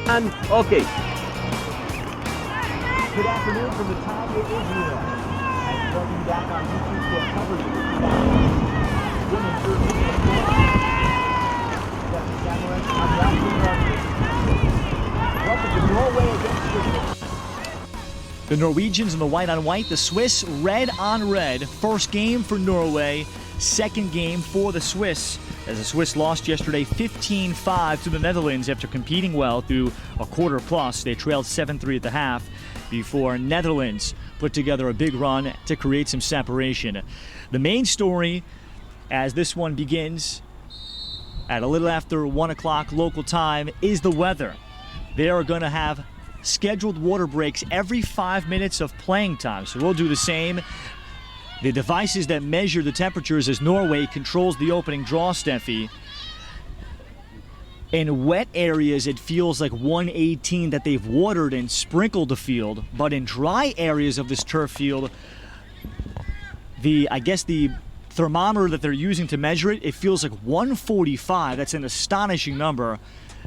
And okay. Good afternoon from the town of Israel. And welcome back on YouTube for a coverage of the women's European Welcome to Norway against Switzerland. The Norwegians in the white on white, the Swiss red on red. First game for Norway, second game for the Swiss, as the Swiss lost yesterday 15-5 to the Netherlands after competing well through a quarter plus. They trailed 7-3 at the half before Netherlands put together a big run to create some separation. The main story as this one begins at a little after 1 o'clock local time is the weather. They are going to have scheduled water breaks every 5 minutes of playing time, so we'll do the same. The devices that measure the temperatures as Norway controls the opening draw, Steffi. In wet areas, it feels like 118 that they've watered and sprinkled the field. But in dry areas of this turf field, the thermometer that they're using to measure it, it feels like 145. That's an astonishing number.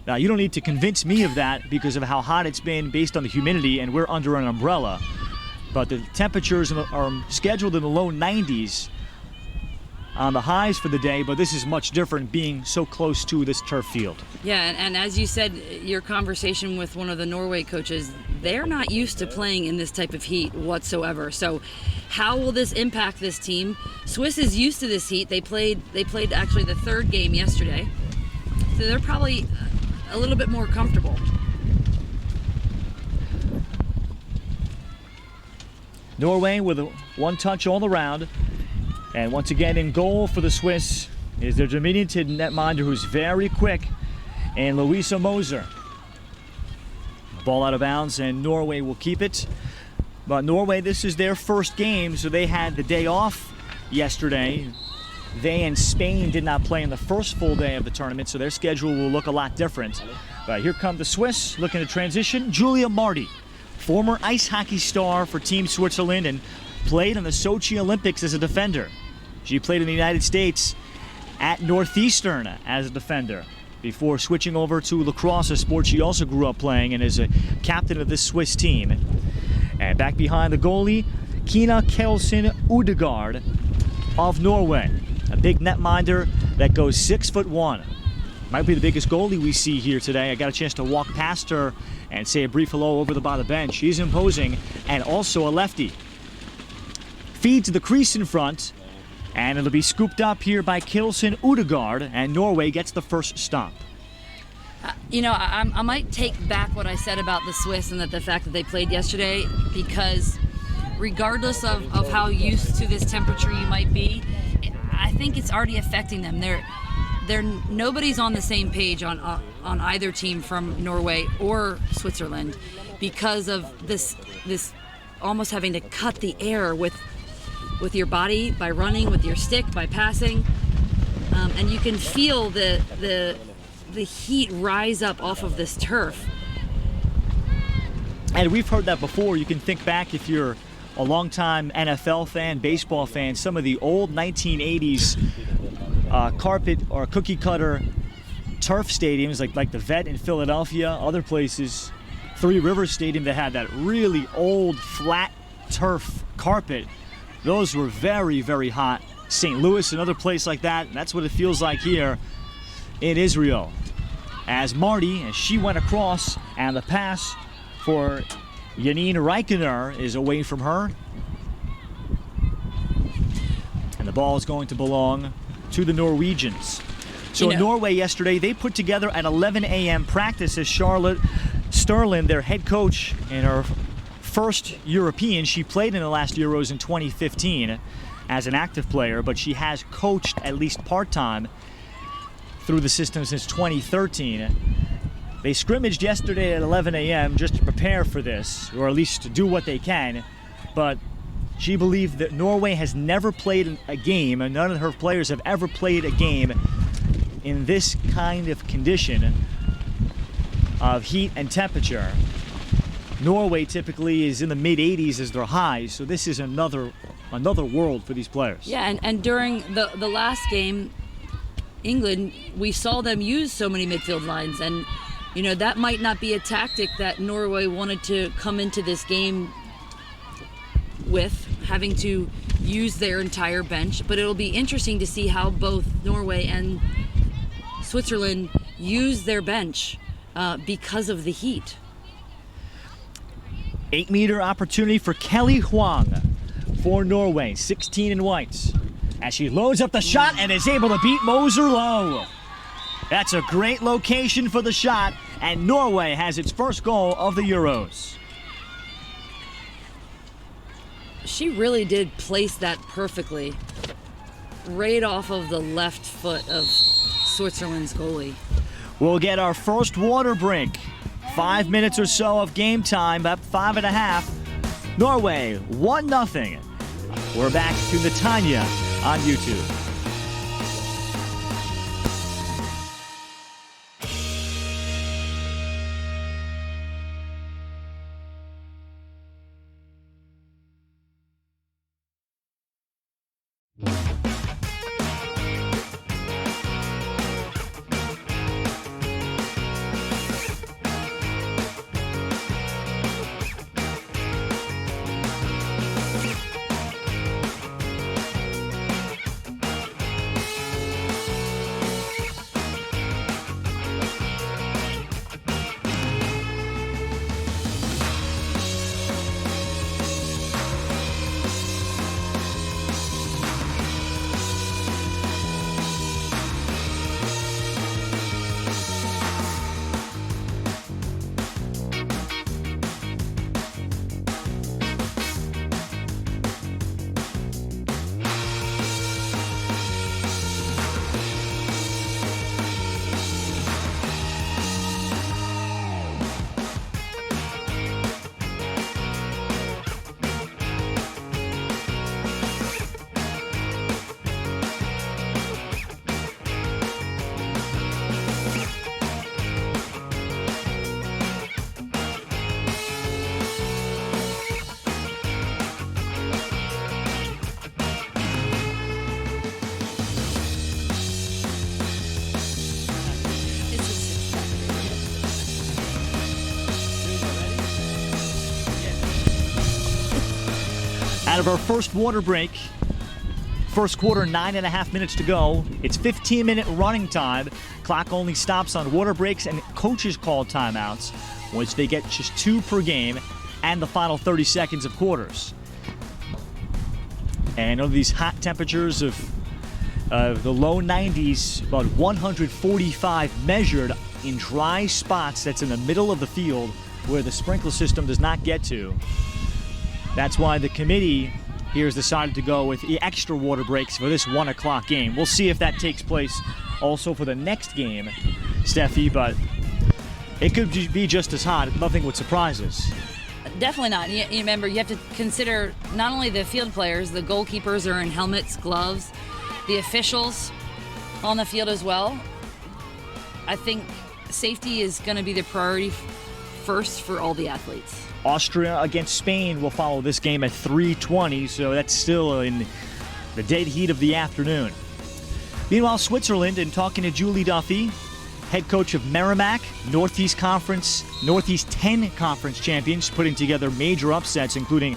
Now, you don't need to convince me of that because of how hot it's been based on the humidity, and we're under an umbrella. But the temperatures are scheduled in the low 90s on the highs for the day, but this is much different being so close to this turf field. Yeah, and as you said, your conversation with one of the Norway coaches, they're not used to playing in this type of heat whatsoever. So how will this impact this team? Swiss is used to this heat. They played actually the third game yesterday. So they're probably a little bit more comfortable. Norway with a one touch all around. And once again in goal for the Swiss is their diminutive netminder who's very quick, and Louisa Moser. Ball out of bounds and Norway will keep it. But Norway, this is their first game, so they had the day off yesterday. They and Spain did not play in the first full day of the tournament, so their schedule will look a lot different. But here come the Swiss looking to transition. Julia Marti, former ice hockey star for Team Switzerland and played in the Sochi Olympics as a defender. She played in the United States at Northeastern as a defender before switching over to lacrosse, a sport she also grew up playing, and is a captain of this Swiss team. And back behind the goalie, Kina Kelsen Udegaard of Norway, a big netminder that goes 6'1". Might be the biggest goalie we see here today. I got a chance to walk past her and say a brief hello over by the bench. She's imposing, and also a lefty. Feed to the crease in front, and it'll be scooped up here by Kelsen Udegaard, and Norway gets the first stop. I might take back what I said about the Swiss and the fact that they played yesterday, because regardless of how used to this temperature you might be, I think it's already affecting them. Nobody's on the same page on either team from Norway or Switzerland because of this almost having to cut the air with your body by running, with your stick, by passing, and you can feel the heat rise up off of this turf. And we've heard that before. You can think back, if you're a longtime NFL fan, baseball fan, some of the old 1980s carpet or cookie cutter turf stadiums like the Vet in Philadelphia, other places, Three Rivers Stadium that had that really old flat turf carpet. Those were very, very hot. St. Louis, another place like that. That's what it feels like here in Israel. As Marti, as she went across, and the pass for Janine Reikener is away from her. And the ball is going to belong to the Norwegians. So in Norway yesterday, they put together an 11 a.m. practice as Charlotte Sterling, their head coach, and her first European. She played in the last Euros in 2015 as an active player, but she has coached at least part-time through the system since 2013. They scrimmaged yesterday at 11 a.m. just to prepare for this, or at least to do what they can, but she believed that Norway has never played a game, and none of her players have ever played a game in this kind of condition of heat and Norway typically is in the mid-80s as their highs, so this is another another world for these players. Yeah, and during the last game, England, we saw them use so many midfield lines, and that might not be a tactic that Norway wanted to come into this game with, having to use their entire bench. But it'll be interesting to see how both Norway and Switzerland use their bench because of the heat. 8-meter opportunity for Kelly Huang for Norway, 16 in whites, as she loads up the shot and is able to beat Moser low. That's a great location for the shot, and Norway has its first goal of the Euros. She really did place that perfectly, right off of the left foot of Switzerland's goalie. We'll get our first water break. 5 minutes or so of game time, up 5.5. Norway, 1-0. We're back to Netanya on YouTube. Out of our first water break, first quarter, 9.5 minutes to go. It's 15-minute running time. Clock only stops on water breaks and coaches call timeouts, which they get just 2 per game, and the final 30 seconds of quarters. And under these hot temperatures of the low 90s, about 145 measured in dry spots that's in the middle of the field where the sprinkler system does not get to. That's why the committee here has decided to go with the extra water breaks for this 1 o'clock game. We'll see if that takes place also for the next game, Steffi, but it could be just as hot. Nothing would surprise us. Definitely not. You remember, you have to consider not only the field players, the goalkeepers are in helmets, gloves, the officials on the field as well. I think safety is going to be the priority first for all the athletes. Austria against Spain will follow this game at 3:20, so that's still in the dead heat of the afternoon. Meanwhile, Switzerland, and talking to Julie Duffy, head coach of Merrimack, Northeast 10 conference champions, putting together major upsets, including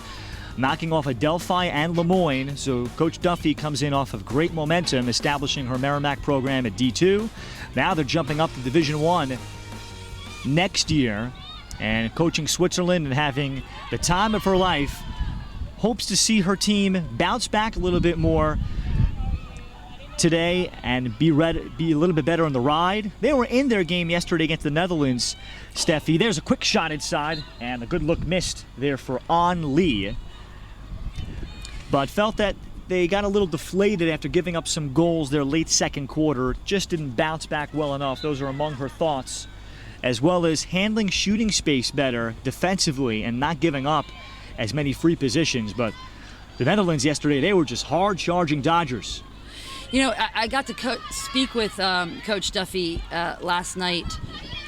knocking off Adelphi and Lemoyne. So Coach Duffy comes in off of great momentum, establishing her Merrimack program at D2. Now they're jumping up to Division I next year. And coaching Switzerland and having the time of her life, hopes to see her team bounce back a little bit more today and be a little bit better on the ride. They were in their game yesterday against the Netherlands, Steffi. There's a quick shot inside, and a good look missed there for An Lee. But felt that they got a little deflated after giving up some goals their late second quarter. Just didn't bounce back well enough. Those are among her thoughts, as well as handling shooting space better defensively and not giving up as many free positions. But the Netherlands yesterday, they were just hard-charging Dodgers. You know, I got to speak with Coach Duffy last night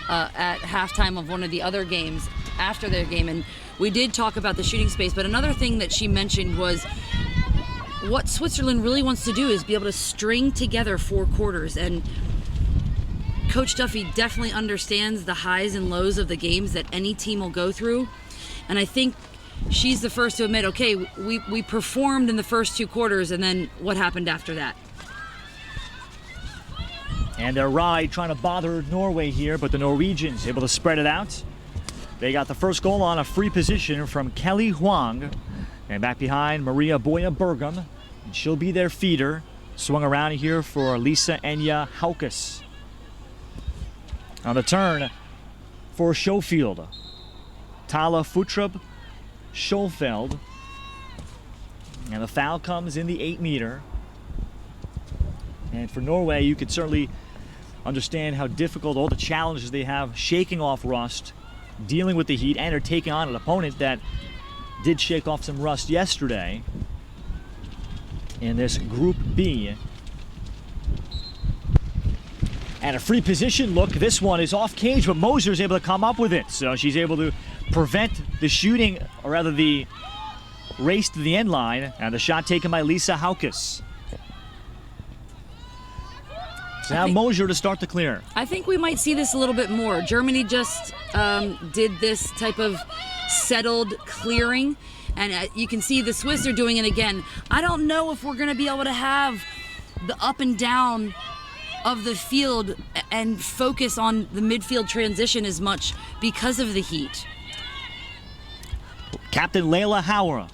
at halftime of one of the other games after their game, and we did talk about the shooting space. But another thing that she mentioned was what Switzerland really wants to do is be able to string together 4 quarters, and Coach Duffy definitely understands the highs and lows of the games that any team will go through. And I think she's the first to admit, okay, we performed in the first 2 quarters, and then what happened after that? And they're trying to bother Norway here, but the Norwegians able to spread it out. They got the first goal on a free position from Kelly Huang. And back behind, Maria Boya Bergam. And she'll be their feeder. Swung around here for Lisa Enya Haukus. On the turn for Schofield. Tala Futrub Schofeld. And the foul comes in the 8-meter. And for Norway, you could certainly understand how difficult all the challenges they have shaking off rust, dealing with the heat, and are taking on an opponent that did shake off some rust yesterday in this Group B. And a free position look. This one is off cage, but Moser's able to come up with it. So she's able to prevent the shooting, or rather the race to the end line, and the shot taken by Lisa Haukus. So now Moser to start the clear. I think we might see this a little bit more. Germany just did this type of settled clearing, and you can see the Swiss are doing it again. I don't know if we're going to be able to have the up and down of the field and focus on the midfield transition as much because of the heat. Captain Layla Hauer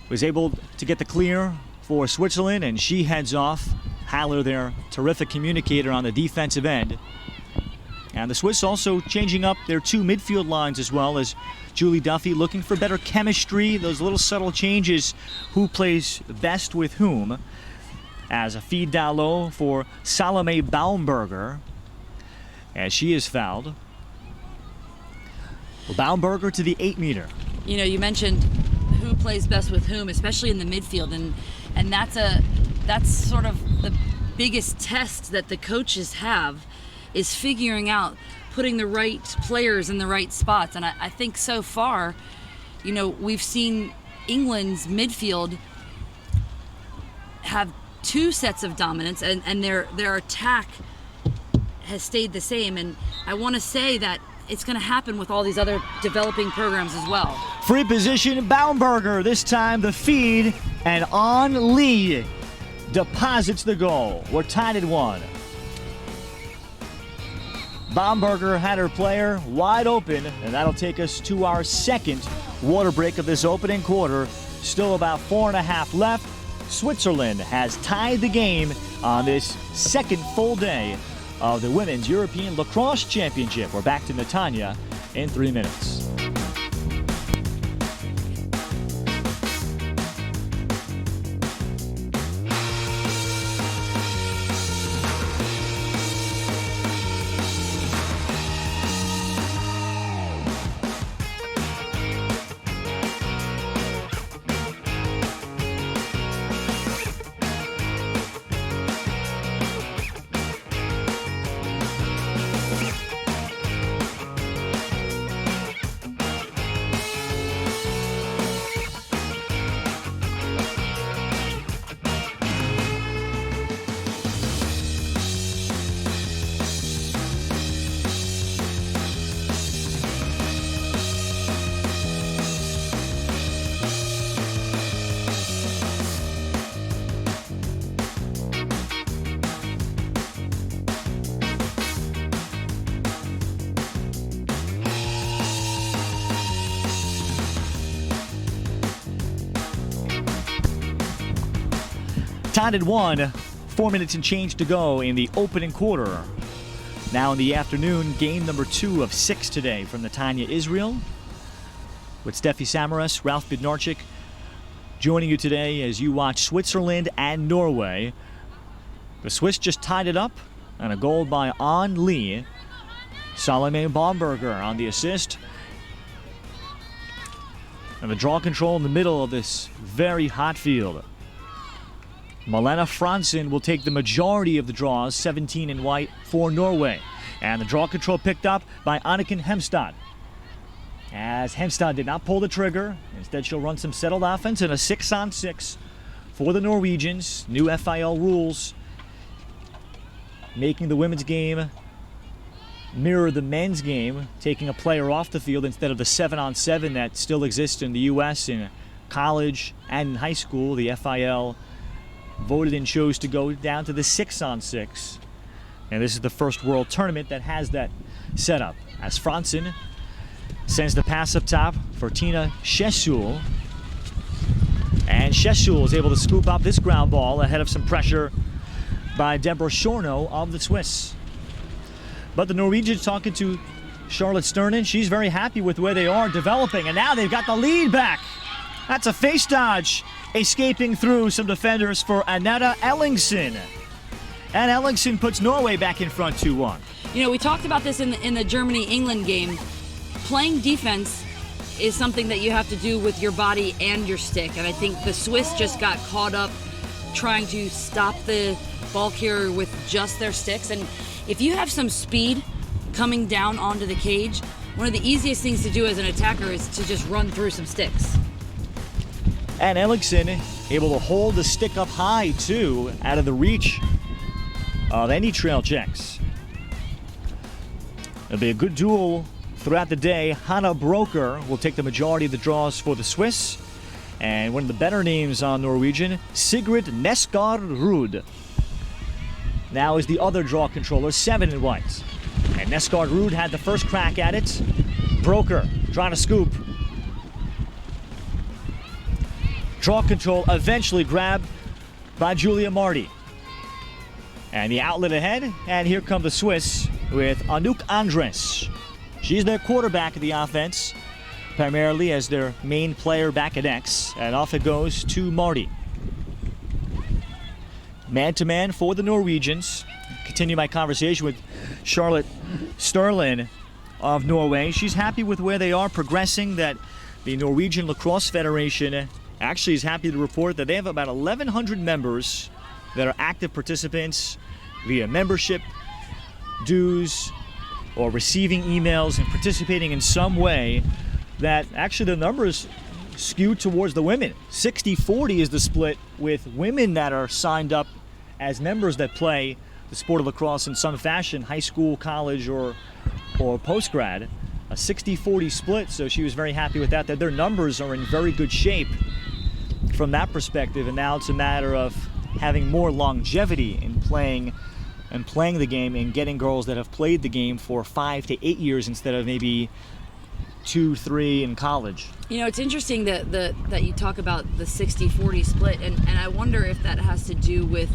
was able to get the clear for Switzerland, and she heads off. Haller, their terrific communicator on the defensive end. And the Swiss also changing up their 2 midfield lines as well, as Julie Duffy looking for better chemistry, those little subtle changes, who plays best with whom. As a feed down low for Salome Baumberger, as she is fouled. Baumberger to the 8-meter. You know, you mentioned who plays best with whom, especially in the midfield, and that's sort of the biggest test that the coaches have, is figuring out putting the right players in the right spots. And I think so far, you know, we've seen England's midfield have 2 sets of dominance, and their attack has stayed the same. And I want to say that it's going to happen with all these other developing programs as well. Free position, Baumberger, this time the feed, and on Lee deposits the goal. We're tied at 1. Baumberger had her player wide open, and that'll take us to our second water break of this opening quarter. Still about 4.5 left. Switzerland has tied the game on this second full day of the Women's European Lacrosse Championship. We're back to Netanya in 3 minutes. Tied at 1, 4 minutes and change to go in the opening quarter. Now in the afternoon, game number 2 of 6 today from Netanya, Israel. With Steffi Samaras, Ralph Bednarczyk joining you today as you watch Switzerland and Norway. The Swiss just tied it up, and a goal by An Lee. Salome Baumberger on the assist. And the draw control in the middle of this very hot field. Malena Fransen will take the majority of the draws, 17 in white for Norway. And the draw control picked up by Anniken Hemstad. As Hemstad did not pull the trigger, instead she'll run some settled offense and a 6-on-6 for the Norwegians. New FIL rules making the women's game mirror the men's game, taking a player off the field instead of the 7-on-7 that still exists in the U.S. in college and in high school. The FIL voted and chose to go down to the 6-on-6. And this is the first world tournament that has that setup. As Franzen sends the pass up top for Tina Schesul. And Schesul is able to scoop up this ground ball ahead of some pressure by Deborah Shorno of the Swiss. But the Norwegians talking to Charlotte Sternen. She's very happy with where they are developing, and now they've got the lead back. That's a face dodge, escaping through some defenders for Anette Ellingsen. And Ellingsen puts Norway back in front 2-1. You know, we talked about this in the Germany-England game. Playing defense is something that you have to do with your body and your stick, and I think the Swiss just got caught up trying to stop the ball carrier with just their sticks. And if you have some speed coming down onto the cage, one of the easiest things to do as an attacker is to just run through some sticks. And Ellingsen able to hold the stick up high, too, out of the reach of any trail checks. It'll be a good duel throughout the day. Hanna Broker will take the majority of the draws for the Swiss. And one of the better names on Norwegian, Sigrid Nesgard Ruud. Now is the other draw controller, 7 in white. And Nesgard Ruud had the first crack at it. Broker trying to scoop. Draw control eventually grabbed by Julia Marty. And the outlet ahead, and here come the Swiss with Anouk Andres. She's their quarterback of the offense, primarily as their main player back at X, and off it goes to Marty. Man-to-man for the Norwegians. Continue my conversation with Charlotte Sterlen of Norway. She's happy with where they are progressing, that the Norwegian Lacrosse Federation actually is happy to report that they have about 1,100 members that are active participants via membership, dues, or receiving emails and participating in some way, that actually the numbers skew towards the women. 60-40 is the split, with women that are signed up as members that play the sport of lacrosse in some fashion, high school, college, or post-grad. A 60-40 split, so she was very happy with that their numbers are in very good shape from that perspective, and now it's a matter of having more longevity in playing the game and getting girls that have played the game for 5 to 8 years instead of maybe 2-3 in college. You know, it's interesting that you talk about the 60-40 split, and I wonder if that has to do with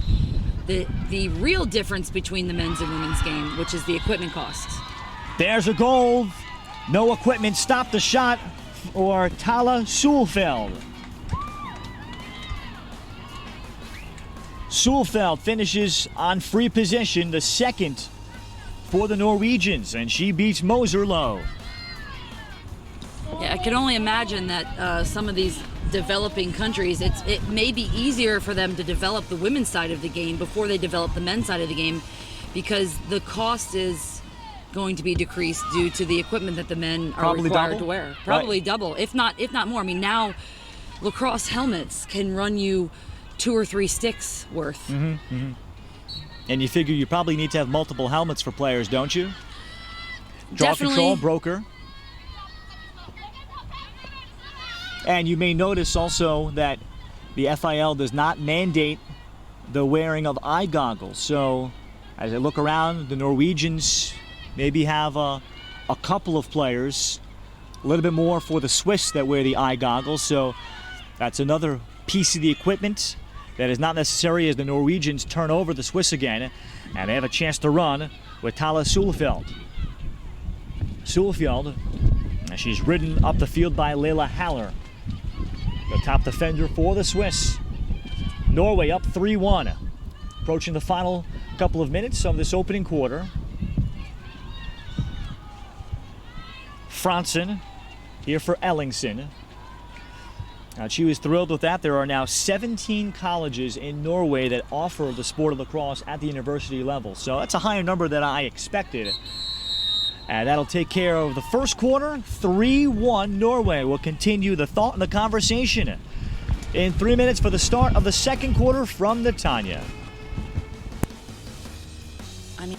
the real difference between the men's and women's game, which is the equipment costs. There's a goal. No equipment stopped the shot for Tala Sulfeld. Sulfeld finishes on free position, the second for the Norwegians, and she beats Moser low. Yeah, I can only imagine that some of these developing countries, it may be easier for them to develop the women's side of the game before they develop the men's side of the game, because the cost is going to be decreased due to the equipment that the men are Probably required double? to wear. Probably Right. double, if not more. I mean, now lacrosse helmets can run you 2 or 3 sticks worth. And you figure you probably need to have multiple helmets for players, don't you? Draw Definitely. control, Broker. And you may notice also that the FIL does not mandate the wearing of eye goggles. So as I look around, the Norwegians maybe have a couple of players, a little bit more for the Swiss that wear the eye goggles. So that's another piece of the equipment that is not necessary as the Norwegians turn over the Swiss again, and they have a chance to run with Tala Sulfeld. Sulfeld, she's ridden up the field by Leila Haller, the top defender for the Swiss. Norway up 3-1, approaching the final couple of minutes of this opening quarter. Franzen here for Ellingsen. She was thrilled with that. There are now 17 colleges in Norway that offer the sport of lacrosse at the university level. So that's a higher number than I expected. And that'll take care of the first quarter. 3-1 Norway. Will continue the thought and the conversation in 3 minutes for the start of the second quarter from Netanya. I mean,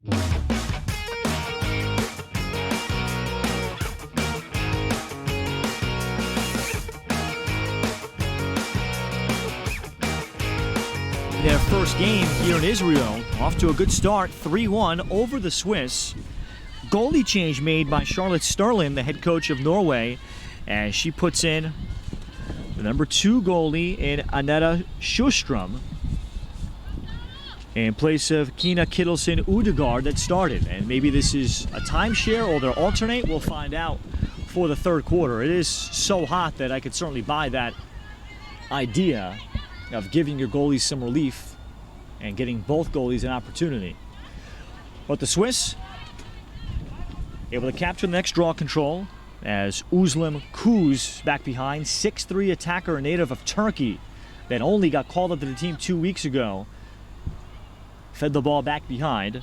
Their first game here in Israel, off to a good start, 3-1 over the Swiss. Goalie change made by Charlotte Sterling, the head coach of Norway, as she puts in the number 2 goalie in Anetta Sjostrom in place of Kina Kittelsen Udegaard that started. And maybe this is a timeshare or they'll alternate. We'll find out for the third quarter. It is so hot that I could certainly buy that idea of giving your goalies some relief and getting both goalies an opportunity. But the Swiss able to capture the next draw control as Uzlem Kuz back behind, 6'3" attacker, a native of Turkey that only got called up to the team 2 weeks ago. Fed the ball back behind.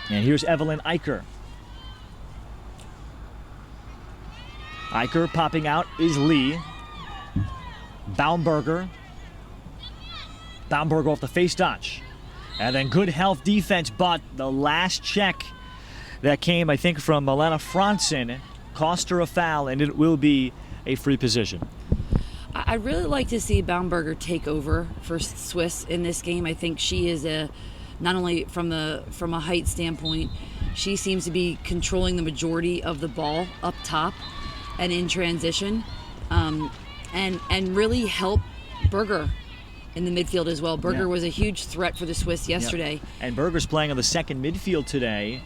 And here's Evelyn Eicher. Eicher popping out is Lee. Baumberger off the face dodge. And then good health defense, but the last check that came, I think, from Milena Franzen cost her a foul, and it will be a free position. I really like to see Baumberger take over for Swiss in this game. I think she is not only from a height standpoint, she seems to be controlling the majority of the ball up top and in transition, and really help Berger in the midfield as well. Berger was a huge threat for the Swiss yesterday. Yep. And Berger's playing on the second midfield today.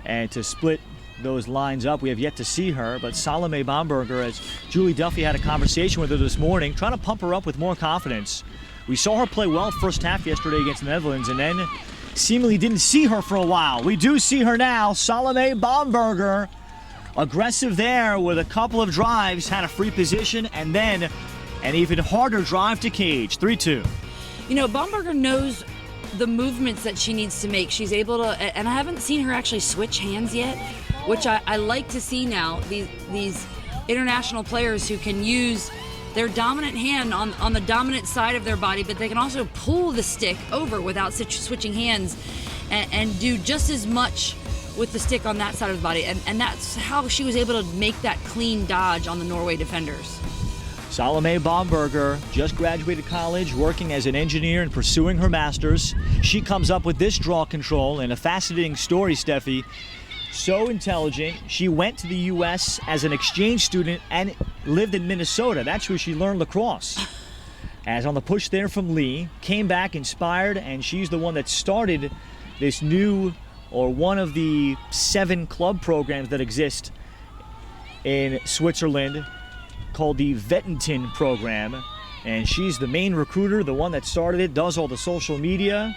And to split those lines up, we have yet to see her. But Salome Baumberger, as Julie Duffy had a conversation with her this morning, trying to pump her up with more confidence. We saw her play well first half yesterday against the Netherlands, and then seemingly didn't see her for a while. We do see her now. Salome Baumberger, aggressive there with a couple of drives, had a free position, and then an even harder drive to cage, 3-2. You know, Baumberger knows the movements that she needs to make. She's able to, and I haven't seen her actually switch hands yet, which I like to see now. These international players who can use their dominant hand on the dominant side of their body, but they can also pull the stick over without switching hands and do just as much with the stick on that side of the body. And that's how she was able to make that clean dodge on the Norway defenders. Salome Baumberger just graduated college, working as an engineer and pursuing her master's. She comes up with this draw control, and a fascinating story, Steffi. So intelligent, she went to the U.S. as an exchange student and lived in Minnesota. That's where she learned lacrosse. As on the push there from Lee, came back inspired, and she's the one that started this new, or one of the 7 club programs that exist in Switzerland, called the Vettentin program, and she's the main recruiter, the one that started it, does all the social media.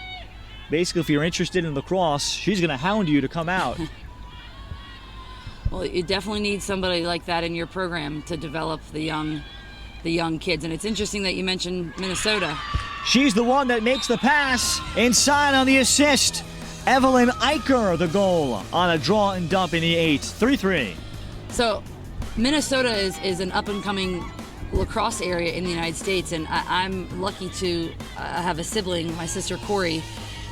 Basically, if you're interested in lacrosse, she's going to hound you to come out. Well, you definitely need somebody like that in your program to develop the young kids, and it's interesting that you mentioned Minnesota. She's the one that makes the pass inside on the assist. Evelyn Eicher, the goal on a draw and dump in the 8th, 3-3. So Minnesota is an up-and-coming lacrosse area in the United States, and I'm lucky to have a sibling. My sister Corey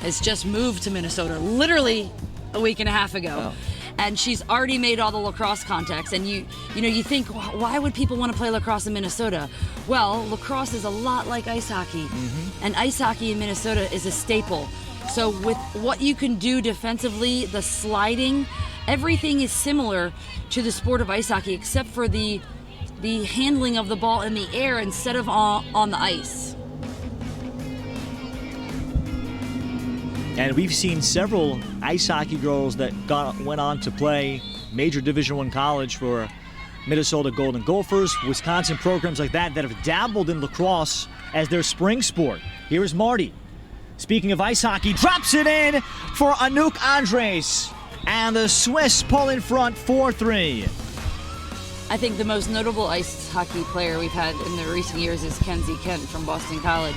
has just moved to Minnesota literally a week and a half ago. Oh. And she's already made all the lacrosse contacts. And you think, why would people want to play lacrosse in Minnesota? Well, lacrosse is a lot like ice hockey, and ice hockey in Minnesota is a staple. So with what you can do defensively, the sliding, everything is similar to the sport of ice hockey, except for the handling of the ball in the air instead of on the ice. And we've seen several ice hockey girls that went on to play major Division I college for Minnesota Golden Gophers, Wisconsin programs like that have dabbled in lacrosse as their spring sport. Here is Marty. Speaking of ice hockey, drops it in for Anouk Andres. And the Swiss pull in front 4-3. I think the most notable ice hockey player we've had in the recent years is Kenzie Kent from Boston College.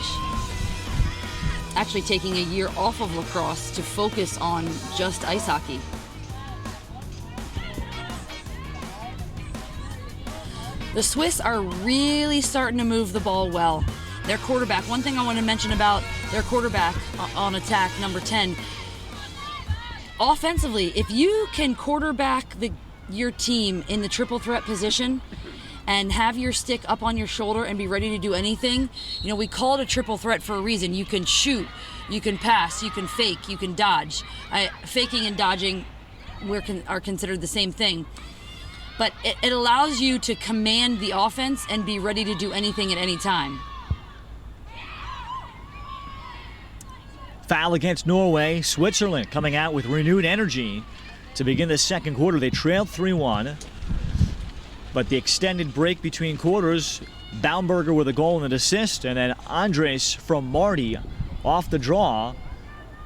Actually taking a year off of lacrosse to focus on just ice hockey. The Swiss are really starting to move the ball well. Their quarterback, one thing I want to mention about their quarterback on attack, number 10, offensively, if you can quarterback your team in the triple threat position and have your stick up on your shoulder and be ready to do anything, we call it a triple threat for a reason. You can shoot, you can pass, you can fake, you can dodge. Faking and dodging are considered the same thing. But it allows you to command the offense and be ready to do anything at any time. Foul against Norway. Switzerland coming out with renewed energy to begin the second quarter. They trailed 3-1. But the extended break between quarters, Baumberger with a goal and an assist, and then Andres from Marty off the draw.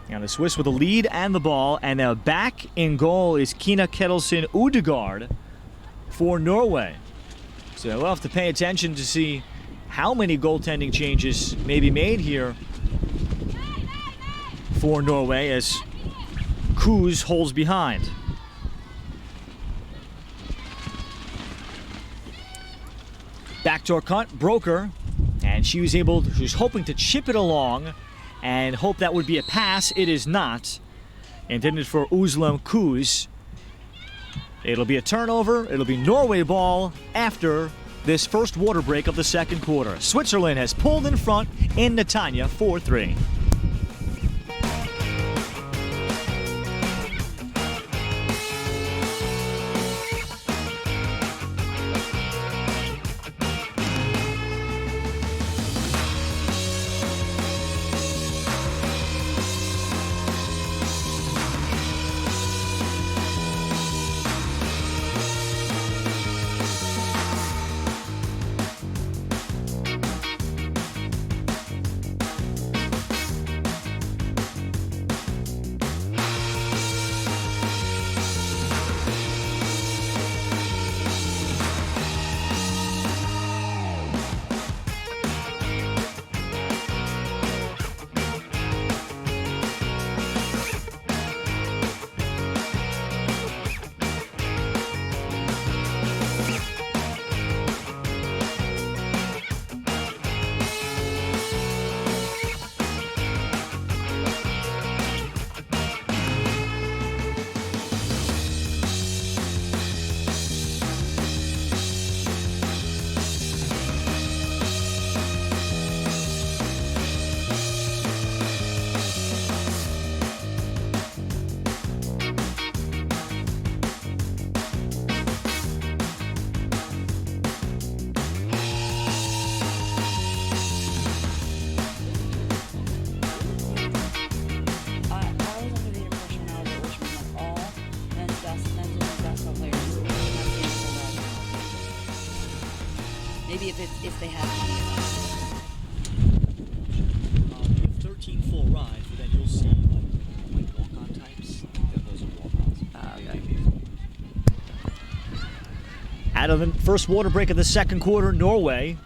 And the Swiss with the lead and the ball. And now back in goal is Kina Ketilsen Udegaard for Norway. So we'll have to pay attention to see how many goaltending changes may be made here for Norway as Kuz holds behind. Backdoor cut, Broker, and she was hoping to chip it along and hope that would be a pass. It is not. Intended for Uzlem Kuz. It'll be a turnover. It'll be Norway ball after this first water break of the second quarter. Switzerland has pulled in front in Netanya 4-3. Maybe if they have money. 13 full rides, but then you'll see like walk-on types. Those are walk-ons. Out of the first water break of the second quarter, Norway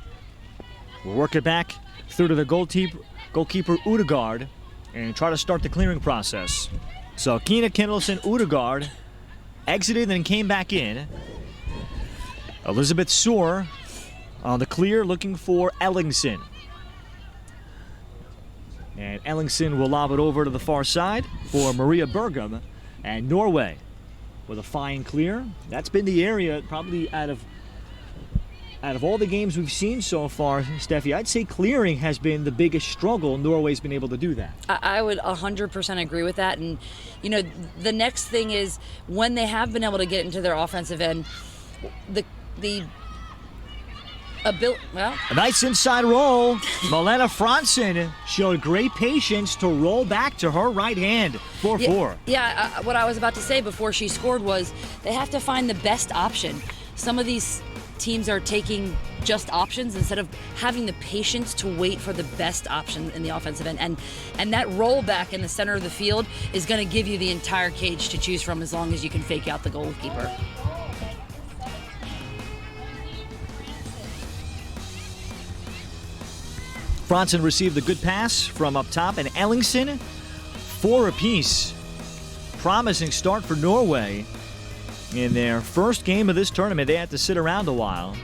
will work it back through to the goalkeeper Udegaard and try to start the clearing process. So Kina Ketilsen Udegaard exited and came back in. Elizabeth Soar on the clear, looking for Ellingson. And Ellingson will lob it over to the far side for Maria Bergam. And Norway with a fine clear. That's been the area probably out of all the games we've seen so far, Steffi, I'd say clearing has been the biggest struggle. Norway's been able to do that. I would 100% agree with that. And, the next thing is when they have been able to get into their offensive end, a nice inside roll. Milena Franzen showed great patience to roll back to her right hand. 4-4. Yeah, what I was about to say before she scored was they have to find the best option. Some of these teams are taking just options instead of having the patience to wait for the best option in the offensive end. And that roll back in the center of the field is going to give you the entire cage to choose from as long as you can fake out the goalkeeper. Franzen received a good pass from up top, and Ellingson, 4 apiece. Promising start for Norway. In their first game of this tournament, they had to sit around a while.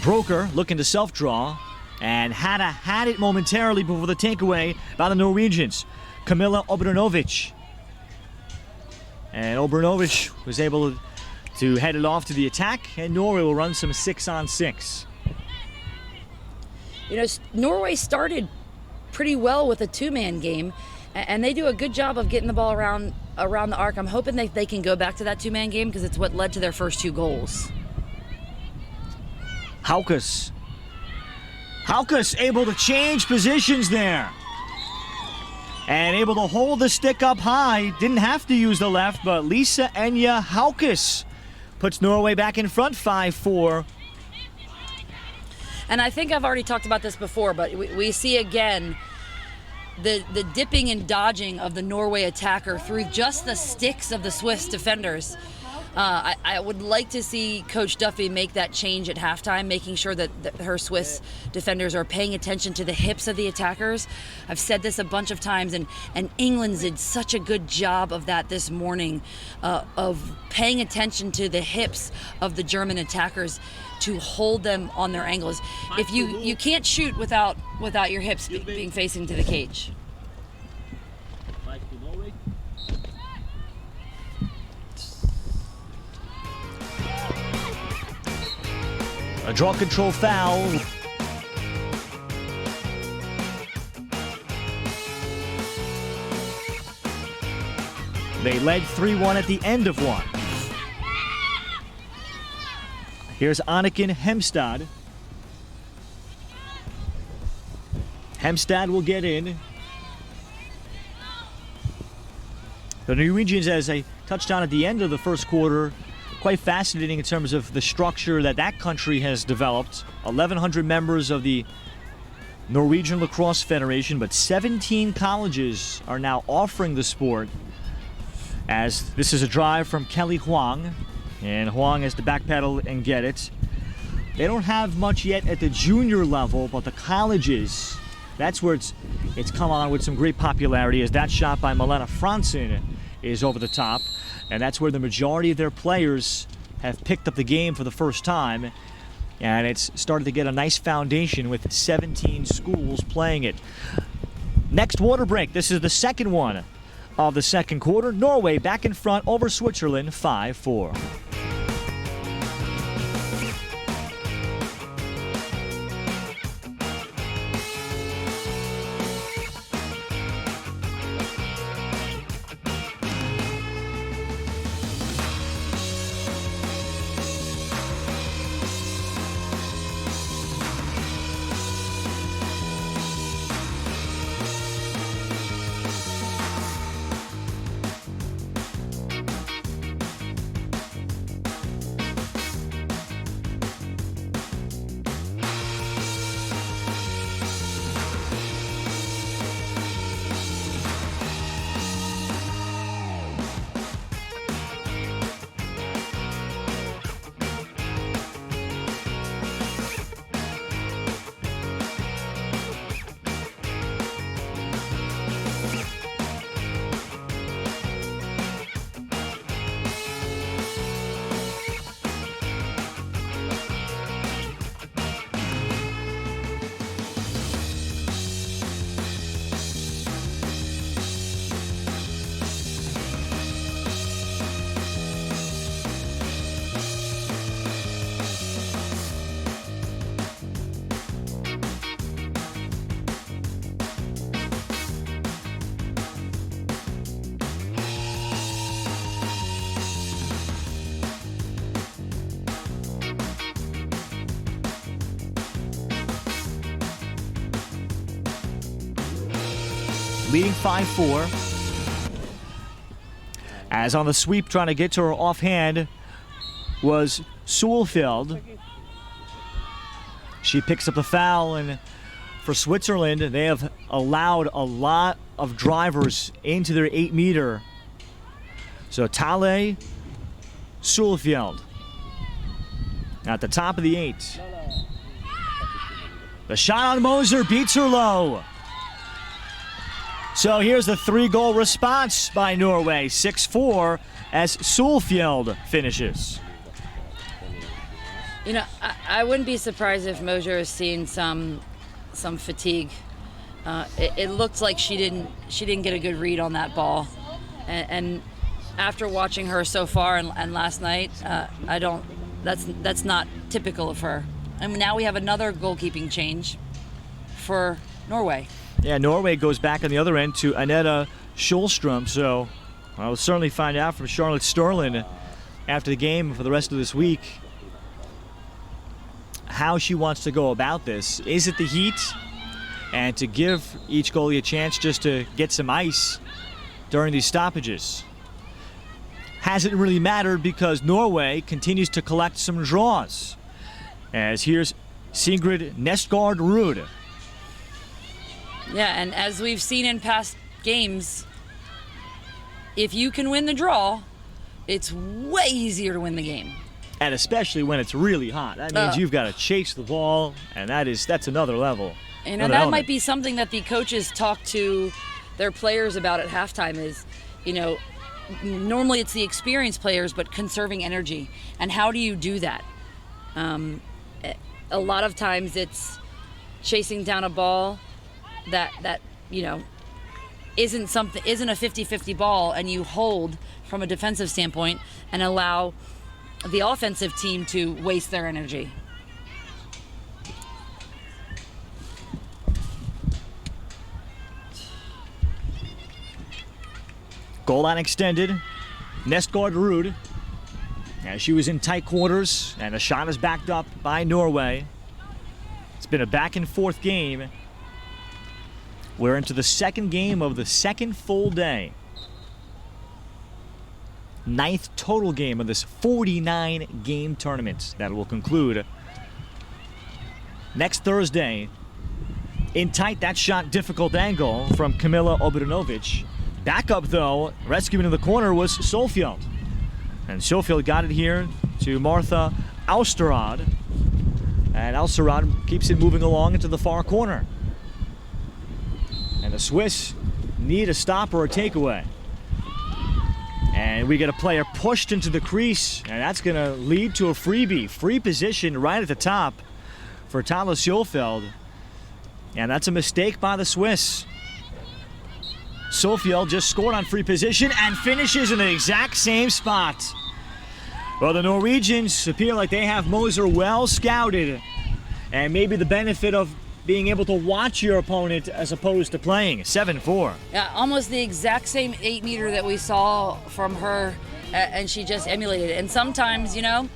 Broker looking to self-draw, and had it momentarily before the takeaway by the Norwegians. Kamila Obranovic. And Obranovic was able to head it off to the attack, and Norway will run some 6-on-6. You know, Norway started pretty well with a two-man game, and they do a good job of getting the ball around the arc. I'm hoping they can go back to that two-man game because it's what led to their first 2 goals. Haukus able to change positions there. And able to hold the stick up high. Didn't have to use the left, but Lisa Enya Haukus puts Norway back in front 5-4. And I think I've already talked about this before, but we see again the dipping and dodging of the Norway attacker through just the sticks of the Swiss defenders. I would like to see Coach Duffy make that change at halftime, making sure that her Swiss defenders are paying attention to the hips of the attackers. I've said this a bunch of times, and England did such a good job of that this morning, of paying attention to the hips of the German attackers to hold them on their angles. If you can't shoot without your hips being facing to the cage. A draw control foul. They led 3-1 at the end of one. Here's Anniken Hemstad. Hemstad will get in. The Norwegians, as I touched on at the end of the first quarter, quite fascinating in terms of the structure that country has developed. 1,100 members of the Norwegian Lacrosse Federation, but 17 colleges are now offering the sport. As this is a drive from Kelly Huang, and Huang has to backpedal and get it. They don't have much yet at the junior level, but the colleges, that's where it's come on with some great popularity, as that shot by Milena Franzen is over the top. And that's where the majority of their players have picked up the game for the first time. And it's started to get a nice foundation with 17 schools playing it. Next water break. This is the second one of the second quarter. Norway back in front over Switzerland, 5-4. Leading 5-4. As on the sweep, trying to get to her offhand was Sulfeld. She picks up the foul, and for Switzerland, they have allowed a lot of drivers into their 8-meter. So Tale Sulfeld at the top of the 8. The shot on Moser beats her low. So here's the 3-goal response by Norway, 6-4, as Sulfeld finishes. You know, I wouldn't be surprised if Moser has seen some fatigue. It looked like she didn't get a good read on that ball, and after watching her so far and last night, that's not typical of her. And now we have another goalkeeping change for Norway. Yeah, Norway goes back on the other end to Annette Schulstrom. So I'll certainly find out from Charlotte Sterling after the game for the rest of this week how she wants to go about this. Is it the heat? And to give each goalie a chance just to get some ice during these stoppages. Hasn't really mattered because Norway continues to collect some draws. As here's Sigrid Nestgaard Ruud. Yeah, and as we've seen in past games, if you can win the draw, it's way easier to win the game. And especially when it's really hot. That means you've got to chase the ball, and that's another level. And that might be something that the coaches talk to their players about at halftime is, you know, normally it's the experienced players, but conserving energy. And how do you do that? A lot of times it's chasing down a ball that you know isn't a 50-50 ball, and you hold from a defensive standpoint and allow the offensive team to waste their energy. Goal line extended. Nestgaard Ruud, as she was in tight quarters, and the shot is backed up by Norway. It's been a back and forth game. We're into the second game of the second full day. 9th total game of this 49 game tournament that will conclude next Thursday. In tight, that shot, difficult angle from Kamila Obranovic. Back up though, rescuing in the corner was Solfjeld. And Solfjeld got it here to Martha Austerrad. And Austerrad keeps it moving along into the far corner. And the Swiss need a stop or a takeaway. And we get a player pushed into the crease, and that's going to lead to a freebie. Free position right at the top for Tala Solfjeld. And that's a mistake by the Swiss. Solfjeld just scored on free position and finishes in the exact same spot. Well, the Norwegians appear like they have Moser well scouted, and maybe the benefit of being able to watch your opponent as opposed to playing. 7-4. Yeah, almost the exact same 8-meter that we saw from her, and she just emulated it. And sometimes, you know,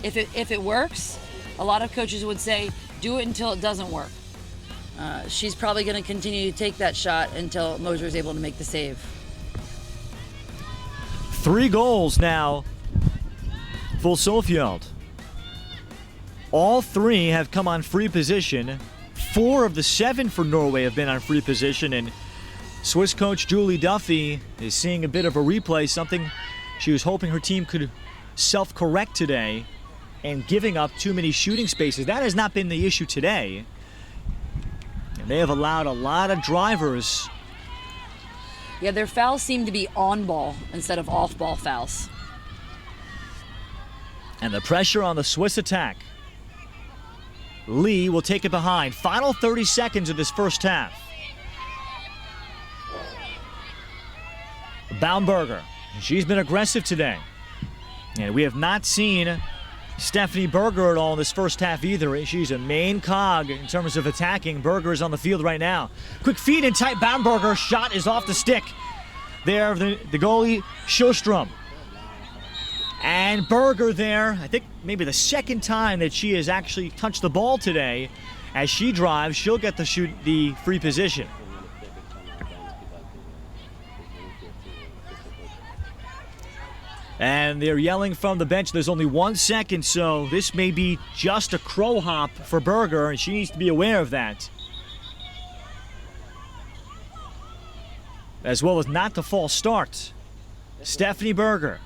if it works, a lot of coaches would say, do it until it doesn't work. She's probably going to continue to take that shot until Moser is able to make the save. 3 goals now for Solfjeld. All 3 have come on free position. 4 of the 7 for Norway have been on free position, and Swiss coach Julie Duffy is seeing a bit of a replay, something she was hoping her team could self-correct today, and giving up too many shooting spaces. That has not been the issue today. And they have allowed a lot of drivers. Yeah, their fouls seem to be on ball instead of off ball fouls. And the pressure on the Swiss attack. Lee will take it behind. Final 30 seconds of this first half. Baumberger, she's been aggressive today. And we have not seen Stephanie Berger at all in this first half either. She's a main cog in terms of attacking. Berger is on the field right now. Quick feed in tight. Baumberger, shot is off the stick. There, the goalie, Sjostrom. And Berger there, I think maybe the second time that she has actually touched the ball today. As she drives, she'll get the free position. And they're yelling from the bench, there's only 1 second, so this may be just a crow hop for Berger, and she needs to be aware of that. As well as not the false start. Stephanie Berger.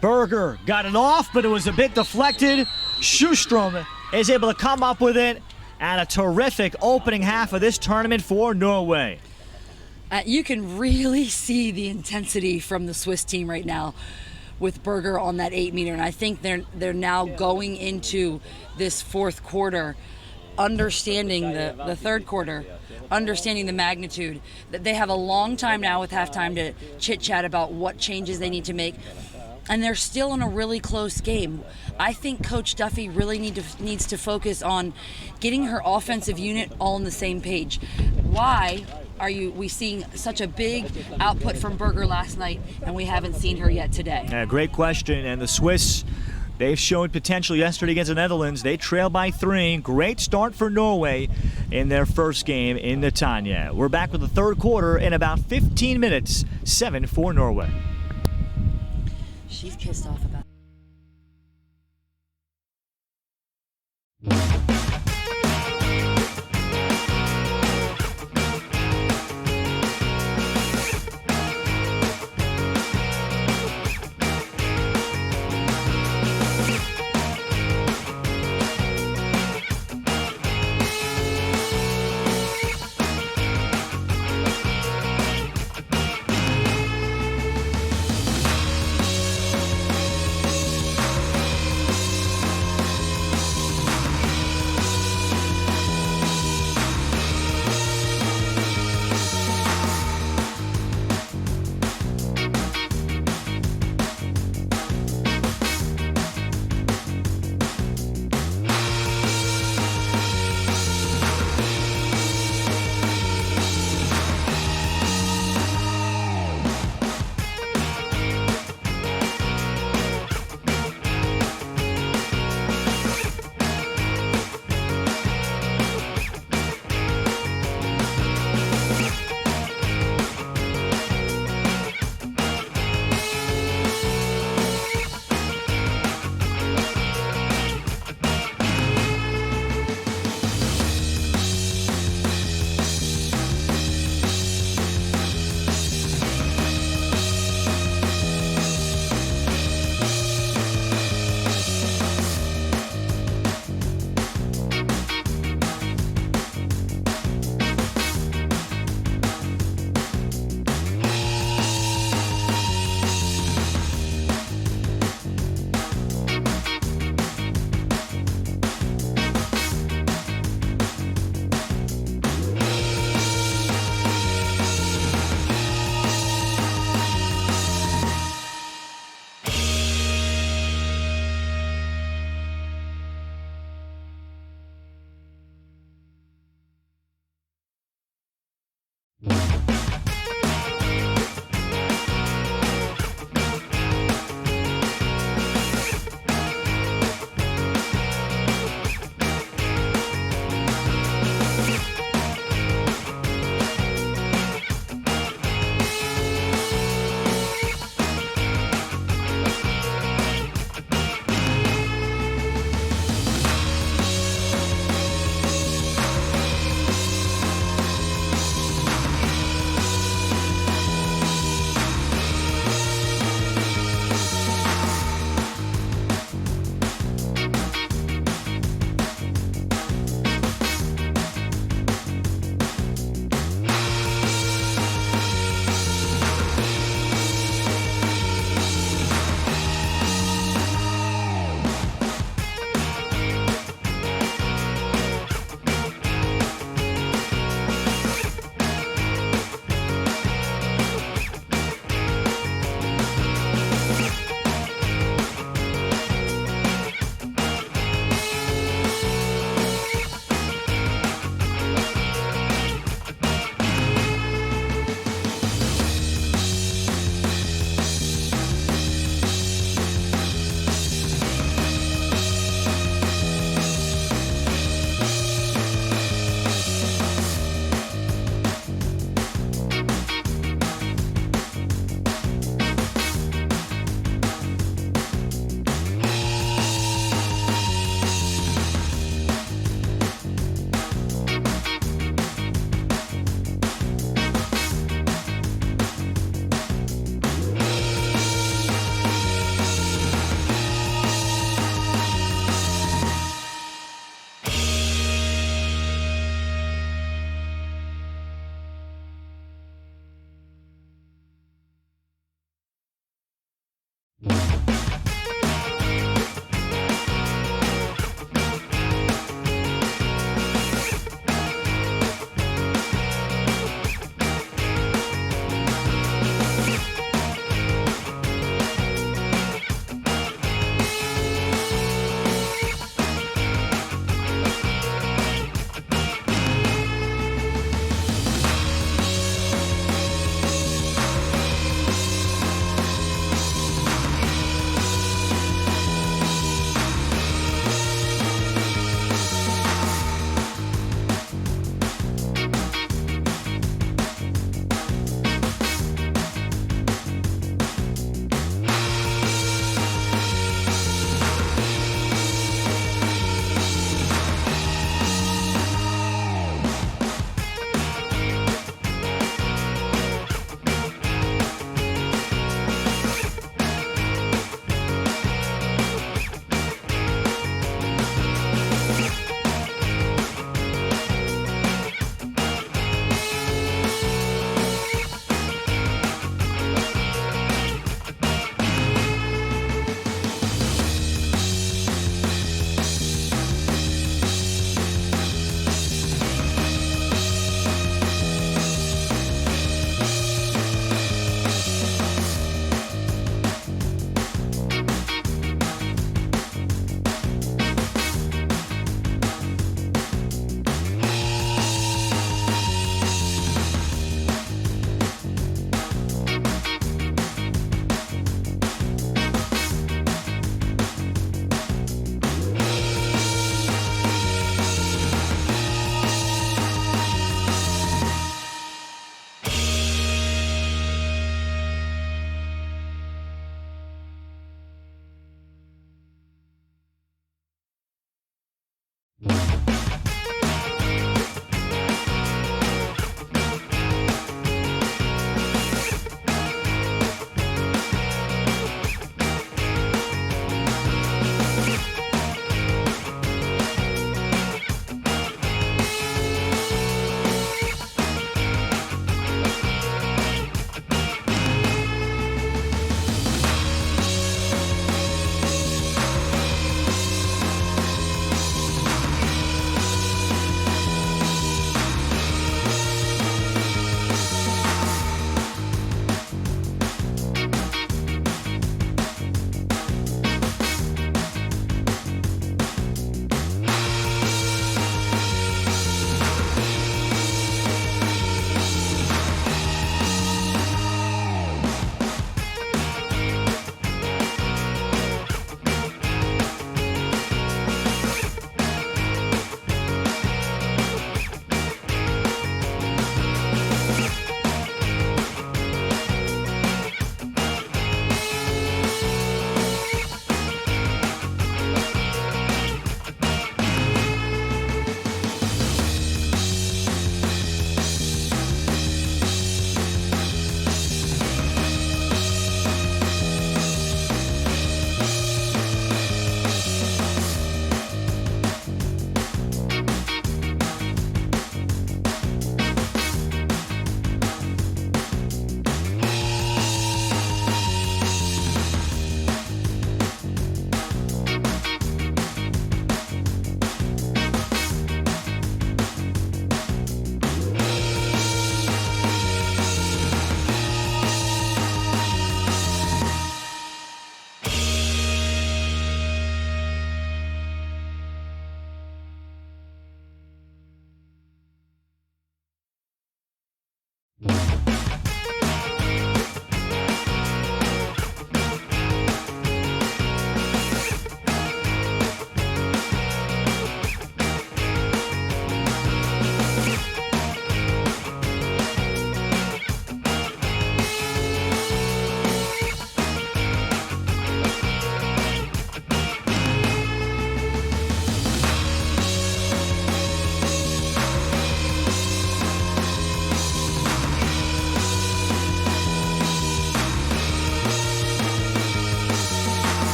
Berger got it off, but it was a bit deflected. Sjostrom is able to come up with it. And a terrific opening half of this tournament for Norway. You can really see the intensity from the Swiss team right now with Berger on that 8 meter, and I think they're now going into this fourth quarter understanding the third quarter, understanding the magnitude. That they have a long time now with halftime to chit chat about what changes they need to make, and they're still in a really close game. I think Coach Duffy really needs to focus on getting her offensive unit all on the same page. Why are we seeing such a big output from Berger last night and we haven't seen her yet today? Yeah, great question. And the Swiss, they've shown potential yesterday against the Netherlands. They trail by 3. Great start for Norway in their first game in the Tanya. We're back with the third quarter in about 15 minutes. 7 for Norway. She's pissed off about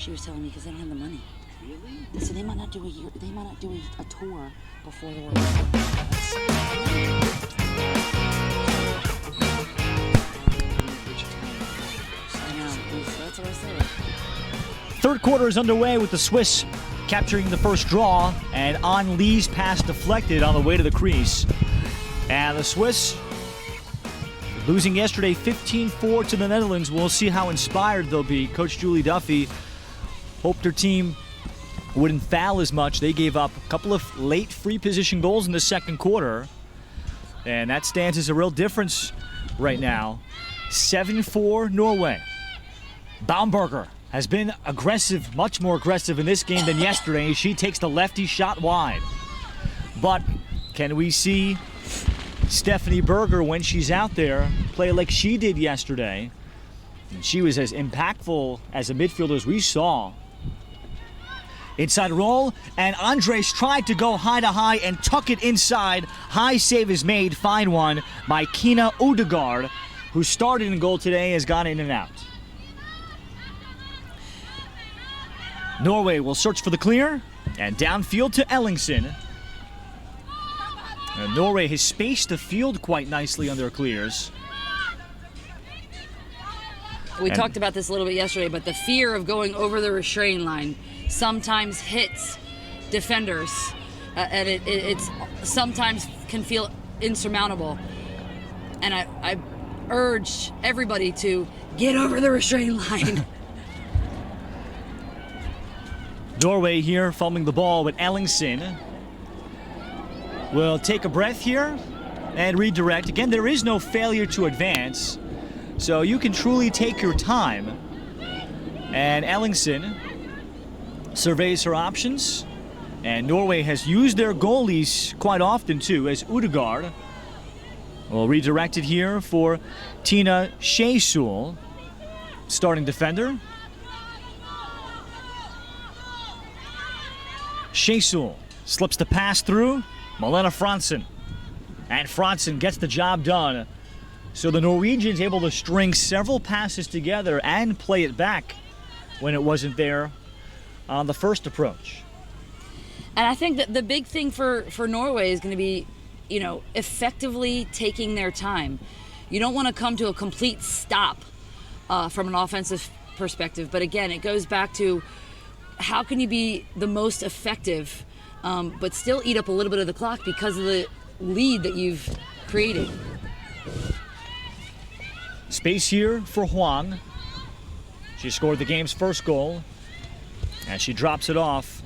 She was telling me because they don't have the money. Really? So they might not do a year. They might not do a tour before the World Cup. I know. That's what I said. Third quarter is underway with the Swiss capturing the first draw, and on Lee's pass deflected on the way to the crease. And the Swiss losing yesterday 15-4 to the Netherlands. We'll see how inspired they'll be. Coach Julie Duffy hoped her team wouldn't foul as much. They gave up a couple of late free position goals in the second quarter, and that stands as a real difference right now. 7-4 Norway. Baumberger has been aggressive, much more aggressive in this game than yesterday. She takes the lefty shot wide. But can we see Stephanie Berger, when she's out there, play like she did yesterday. And she was as impactful as a midfielder as we saw. Inside roll, and Andres tried to go high to high and tuck it inside. High save is made, fine one by Kina Udegaard, who started in goal today, has gone in and out. Norway will search for the clear, and downfield to Ellingsen. And Norway has spaced the field quite nicely on their clears. We talked about this a little bit yesterday, but the fear of going over the restraint line sometimes hits defenders, and it's sometimes can feel insurmountable. And I urge everybody to get over the restraint line. Norway here fumbling the ball with Ellingsen. Will take a breath here and redirect. Again, there is no failure to advance, so you can truly take your time. And Ellingsen surveys her options, and Norway has used their goalies quite often too, as Udegaard will redirect it here for Tina Shesul, starting defender. Shesul slips the pass through Milena Fransen, and Fransen gets the job done. So the Norwegians able to string several passes together and play it back when it wasn't there on the first approach. And I think that the big thing for Norway is going to be, effectively taking their time. You don't want to come to a complete stop from an offensive perspective. But again, it goes back to how can you be the most effective but still eat up a little bit of the clock because of the lead that you've created. Space here for Huang. She scored the game's first goal, and she drops it off.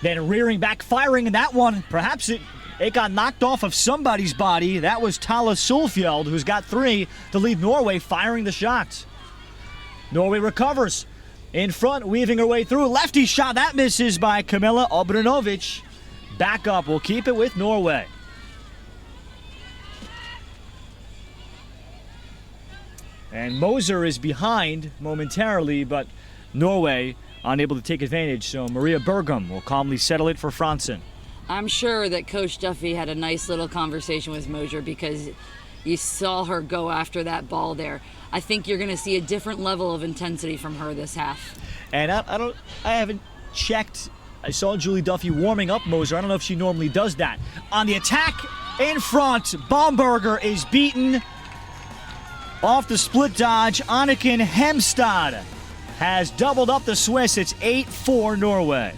Then rearing back, firing in that one. Perhaps it got knocked off of somebody's body. That was Tala Solfjeld, who's got 3 to lead Norway, firing the shot. Norway recovers. In front, weaving her way through. Lefty shot, that misses by Kamila Obranovic. Back up, we'll keep it with Norway. And Moser is behind momentarily, but Norway unable to take advantage, so Maria Bergum will calmly settle it for Fransen. I'm sure that Coach Duffy had a nice little conversation with Moser because you saw her go after that ball there. I think you're going to see a different level of intensity from her this half. And I haven't checked. I saw Julie Duffy warming up Moser. I don't know if she normally does that. On the attack in front, Baumberger is beaten. Off the split dodge, Anniken Hemstad has doubled up the Swiss. It's 8-4 Norway.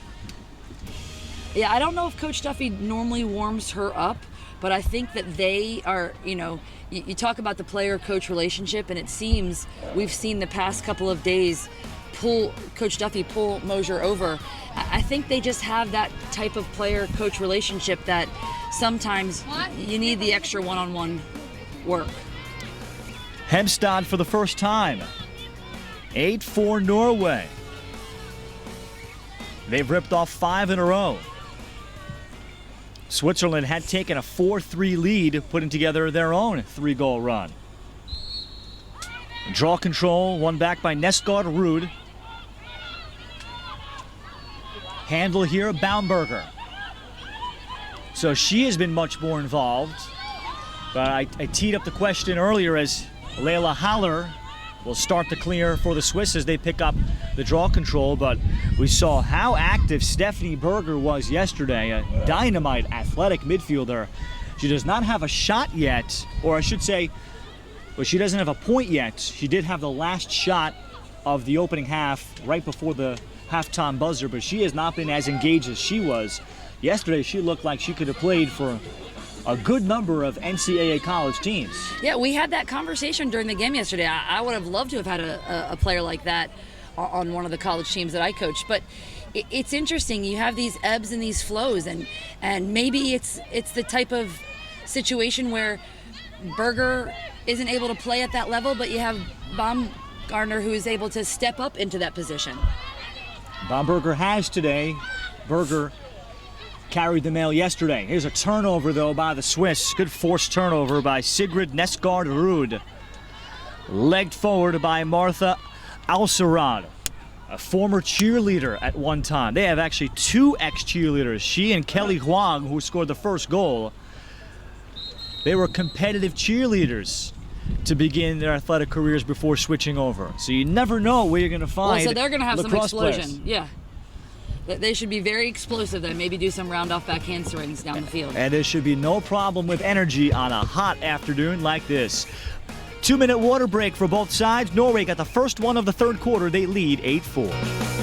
Yeah, I don't know if Coach Duffy normally warms her up, but I think that they are, you talk about the player-coach relationship, and it seems we've seen the past couple of days Coach Duffy pull Moser over. I think they just have that type of player-coach relationship that sometimes you need the extra one-on-one work. Hemstad for the first time. 8-4 Norway. They've ripped off 5 in a row. Switzerland had taken a 4-3 lead, putting together their own 3-goal run. Draw control, won back by Nesgard Ruud. Handle here, Baumberger. So she has been much more involved. But I teed up the question earlier as Leila Haller will start the clear for the Swiss as they pick up the draw control, but we saw how active Stephanie Berger was yesterday, a dynamite athletic midfielder. She does not have a shot yet, or I should say, well, she doesn't have a point yet. She did have the last shot of the opening half right before the halftime buzzer, but she has not been as engaged as she was. Yesterday, she looked like she could have played for a good number of NCAA college teams. Yeah, we had that conversation during the game yesterday. I would have loved to have had a player like that on one of the college teams that I coached. But it's interesting. You have these ebbs and these flows, and maybe it's the type of situation where Berger isn't able to play at that level, but you have Baumgartner who is able to step up into that position. Baumberger has today. Berger carried the mail yesterday. Here's a turnover, though, by the Swiss. Good forced turnover by Sigrid Nesgard-Ruud. Legged forward by Martha Alserad, a former cheerleader at one time. They have actually 2 ex-cheerleaders. She and Kelly Huang, who scored the first goal. They were competitive cheerleaders to begin their athletic careers before switching over. So you never know where you're going to find. Well, so they're going to have some lacrosse explosion. players. Yeah. They should be very explosive then. Maybe do some round-off back handsprings down the field. And there should be no problem with energy on a hot afternoon like this. 2-minute water break for both sides. Norway got the first one of the third quarter. They lead 8-4.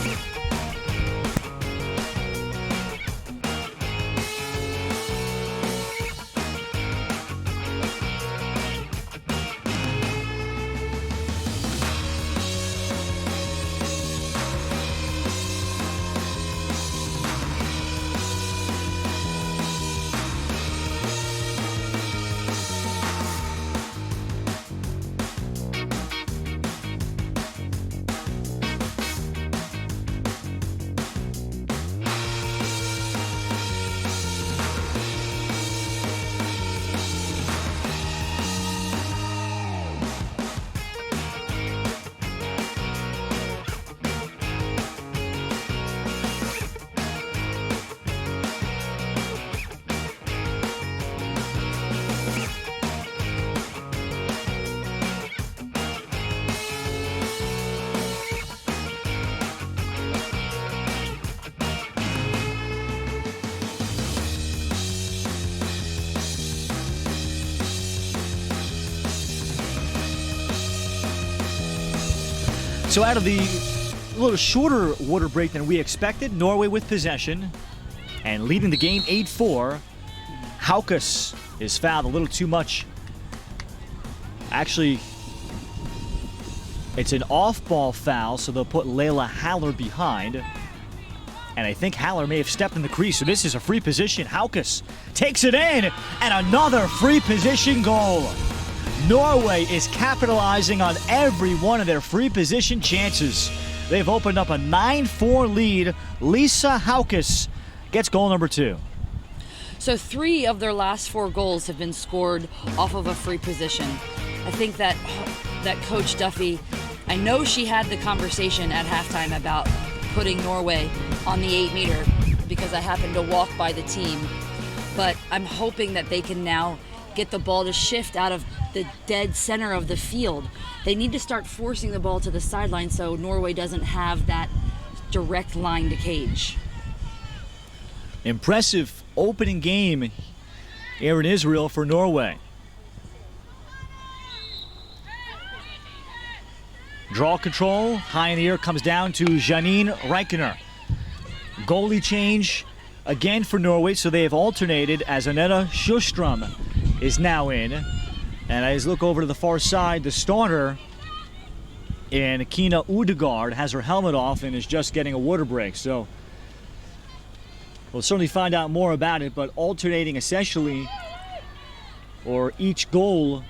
So out of the little shorter water break than we expected, Norway with possession and leading the game 8-4. Haukus is fouled a little too much. Actually, it's an off-ball foul, so they'll put Layla Haller behind. And I think Haller may have stepped in the crease, so this is a free position. Haukus takes it in, and another free position goal. Norway is capitalizing on every one of their free position chances. They've opened up a 9-4 lead. Lisa Haukus gets goal number 2. So 3 of their last 4 goals have been scored off of a free position. I think that Coach Duffy, I know she had the conversation at halftime about putting Norway on the 8-meter because I happened to walk by the team. But I'm hoping that they can now get the ball to shift out of the dead center of the field. They need to start forcing the ball to the sideline so Norway doesn't have that direct line to cage. Impressive opening game here in Israel for Norway. Draw control, high in the air, comes down to Janine Reikener. Goalie change again for Norway, so they have alternated as Annette Sjostrom is now in. And as I look over to the far side, the starter in Kina Udegaard has her helmet off and is just getting a water break. So we'll certainly find out more about it, but alternating essentially, or each goal,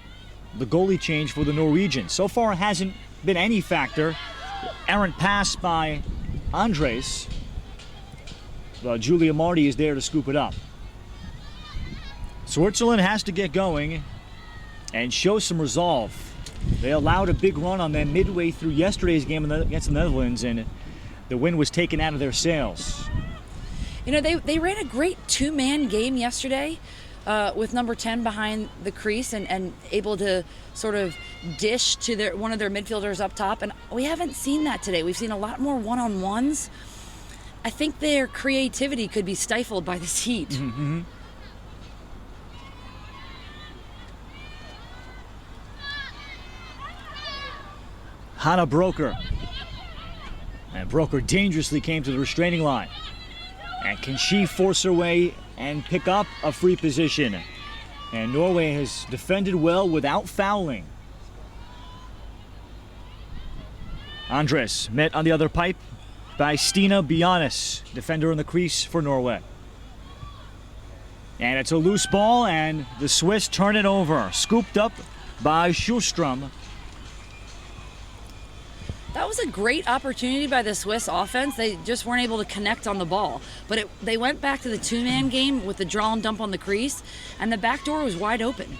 the goalie change for the Norwegians. So far it hasn't been any factor. Errant pass by Andres. Well, Julia Marty is there to scoop it up. Switzerland has to get going and show some resolve. They allowed a big run on them midway through yesterday's game against the Netherlands, and the wind was taken out of their sails. You know, they ran a great 2-man game yesterday with number 10 behind the crease and able to sort of dish to one of their midfielders up top, and we haven't seen that today. We've seen a lot more one-on-ones. I think their creativity could be stifled by this heat. Mm-hmm. Hannah Broker. And Broker dangerously came to the restraining line. And can she force her way and pick up a free position? And Norway has defended well without fouling. Andres met on the other pipe by Stina Bionis, defender in the crease for Norway. And it's a loose ball, and the Swiss turn it over. Scooped up by Sjostrom. That was a great opportunity by the Swiss offense. They just weren't able to connect on the ball. But they went back to the two-man game with the draw and dump on the crease, and the back door was wide open.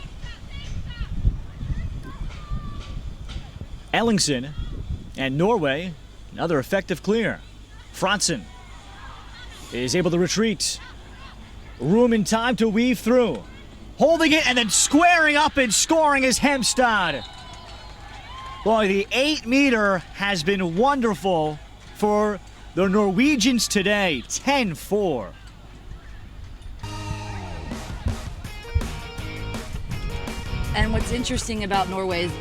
Ellingson and Norway, another effective clear. Frantzen is able to retreat. Room and time to weave through. Holding it and then squaring up and scoring is Hemstad. Boy, the 8-meter has been wonderful for the Norwegians today. 10-4. And what's interesting about Norway is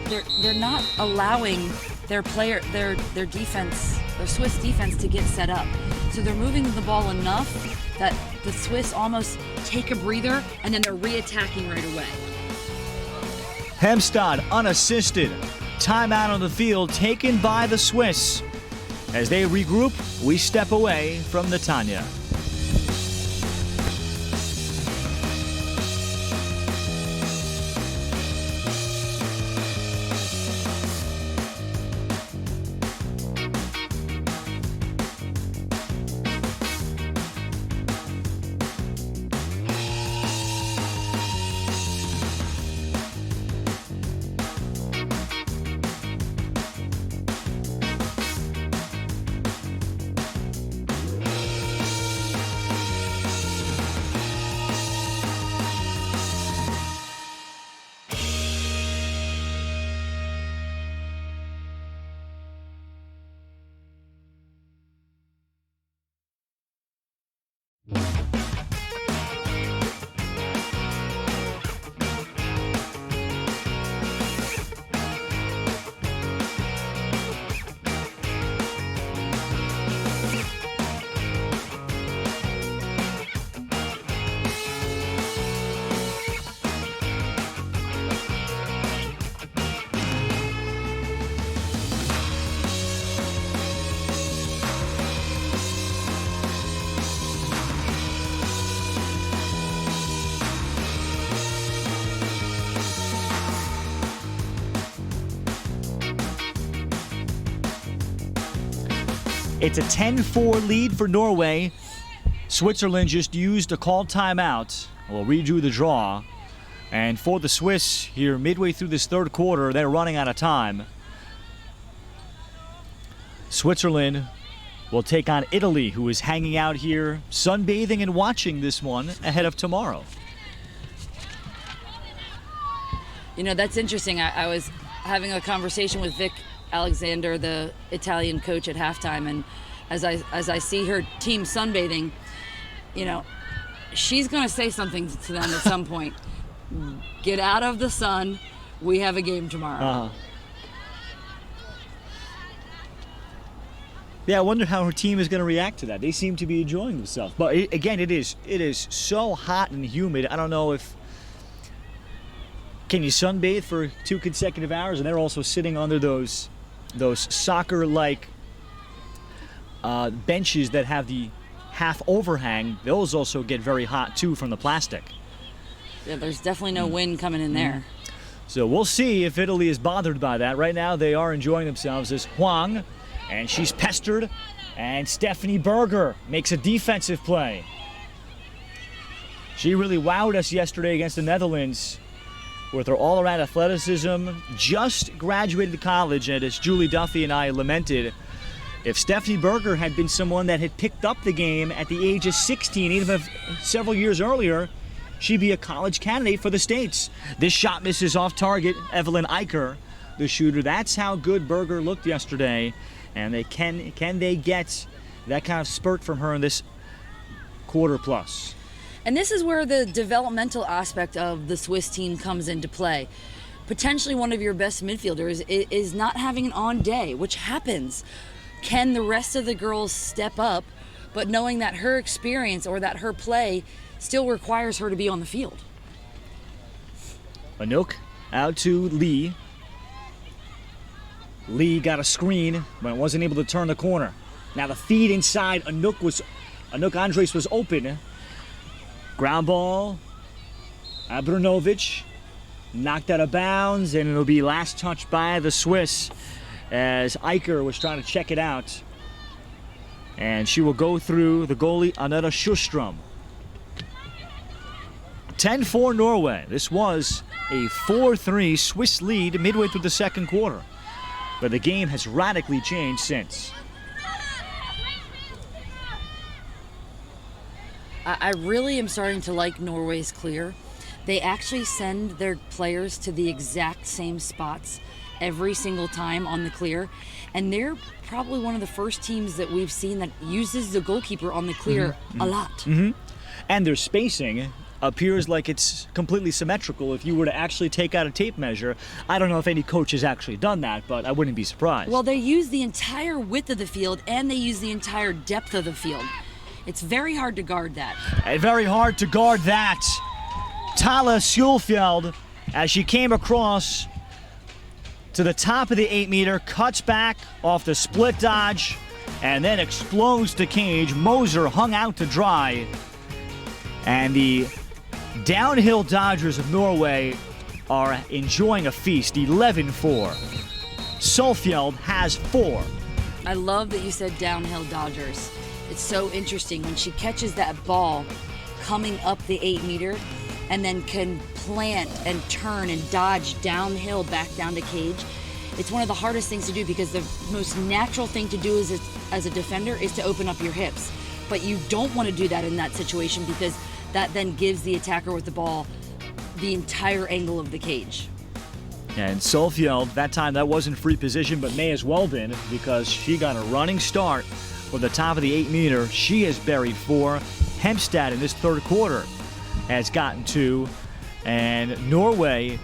they're not allowing their defense, their Swiss defense, to get set up. So they're moving the ball enough that the Swiss almost take a breather and then they're re-attacking right away. Hemstad unassisted. Timeout on the field taken by the Swiss. As they regroup, we step away from Netanya. It's a 10-4 lead for Norway. Switzerland just used a called timeout. We'll redo the draw. And for the Swiss here midway through this third quarter, they're running out of time. Switzerland will take on Italy, who is hanging out here, sunbathing and watching this one ahead of tomorrow. You know, that's interesting. I was having a conversation with Vic Alexander, the Italian coach, at halftime, and as I see her team sunbathing, you know, she's going to say something to them at some point. Get out of the sun. We have a game tomorrow. Yeah, I wonder how her team is going to react to that. They seem to be enjoying themselves. But again, it is so hot and humid. I don't know if... Can you sunbathe for 2 consecutive hours? And they're also sitting under those soccer-like benches that have the half overhang. Those also get very hot, too, from the plastic. Yeah, there's definitely no wind coming in there. So we'll see if Italy is bothered by that. Right now, they are enjoying themselves as Huang, and she's pestered, and Stephanie Berger makes a defensive play. She really wowed us yesterday against the Netherlands with her all-around athleticism. Just graduated college, and as Julie Duffy and I lamented, if Stephanie Berger had been someone that had picked up the game at the age of 16, even if several years earlier, she'd be a college candidate for the States. This shot misses off target. Evelyn Eicher, the shooter. That's how good Berger looked yesterday. And can they get that kind of spurt from her in this quarter plus? And this is where the developmental aspect of the Swiss team comes into play. Potentially one of your best midfielders is not having an on day, which happens. Can the rest of the girls step up, but knowing that her experience or that her play still requires her to be on the field? Anouk out to Lee. Lee got a screen, but wasn't able to turn the corner. Now the feed inside, Anouk Andres was open. Ground ball, Abramovich knocked out of bounds, and it'll be last touch by the Swiss as Eicher was trying to check it out. And she will go through the goalie, Annette Sjostrom. 10-4 Norway. This was a 4-3 Swiss lead midway through the second quarter. But the game has radically changed since. I really am starting to like Norway's clear. They actually send their players to the exact same spots every single time on the clear. And they're probably one of the first teams that we've seen that uses the goalkeeper on the clear a lot. And their spacing appears like it's completely symmetrical. If you were to actually take out a tape measure, I don't know if any coach has actually done that, but I wouldn't be surprised. Well, they use the entire width of the field and they use the entire depth of the field. It's very hard to guard that. And very hard to guard that. Tala Sjølfjeld, as she came across to the top of the 8-meter, cuts back off the split dodge, and then explodes the cage. Moser hung out to dry. And the downhill Dodgers of Norway are enjoying a feast, 11-4. Sjølfjeld has 4. I love that you said downhill Dodgers. It's so interesting when she catches that ball coming up the 8-meter and then can plant and turn and dodge downhill back down to cage. It's one of the hardest things to do because the most natural thing to do as a defender is to open up your hips. But you don't want to do that in that situation because that then gives the attacker with the ball the entire angle of the cage. And Sjølfjeld, that time that wasn't free position, but may as well been because she got a running start from the top of the 8-meter. She has buried 4. Hempstad in this third quarter has gotten 2. And Norway,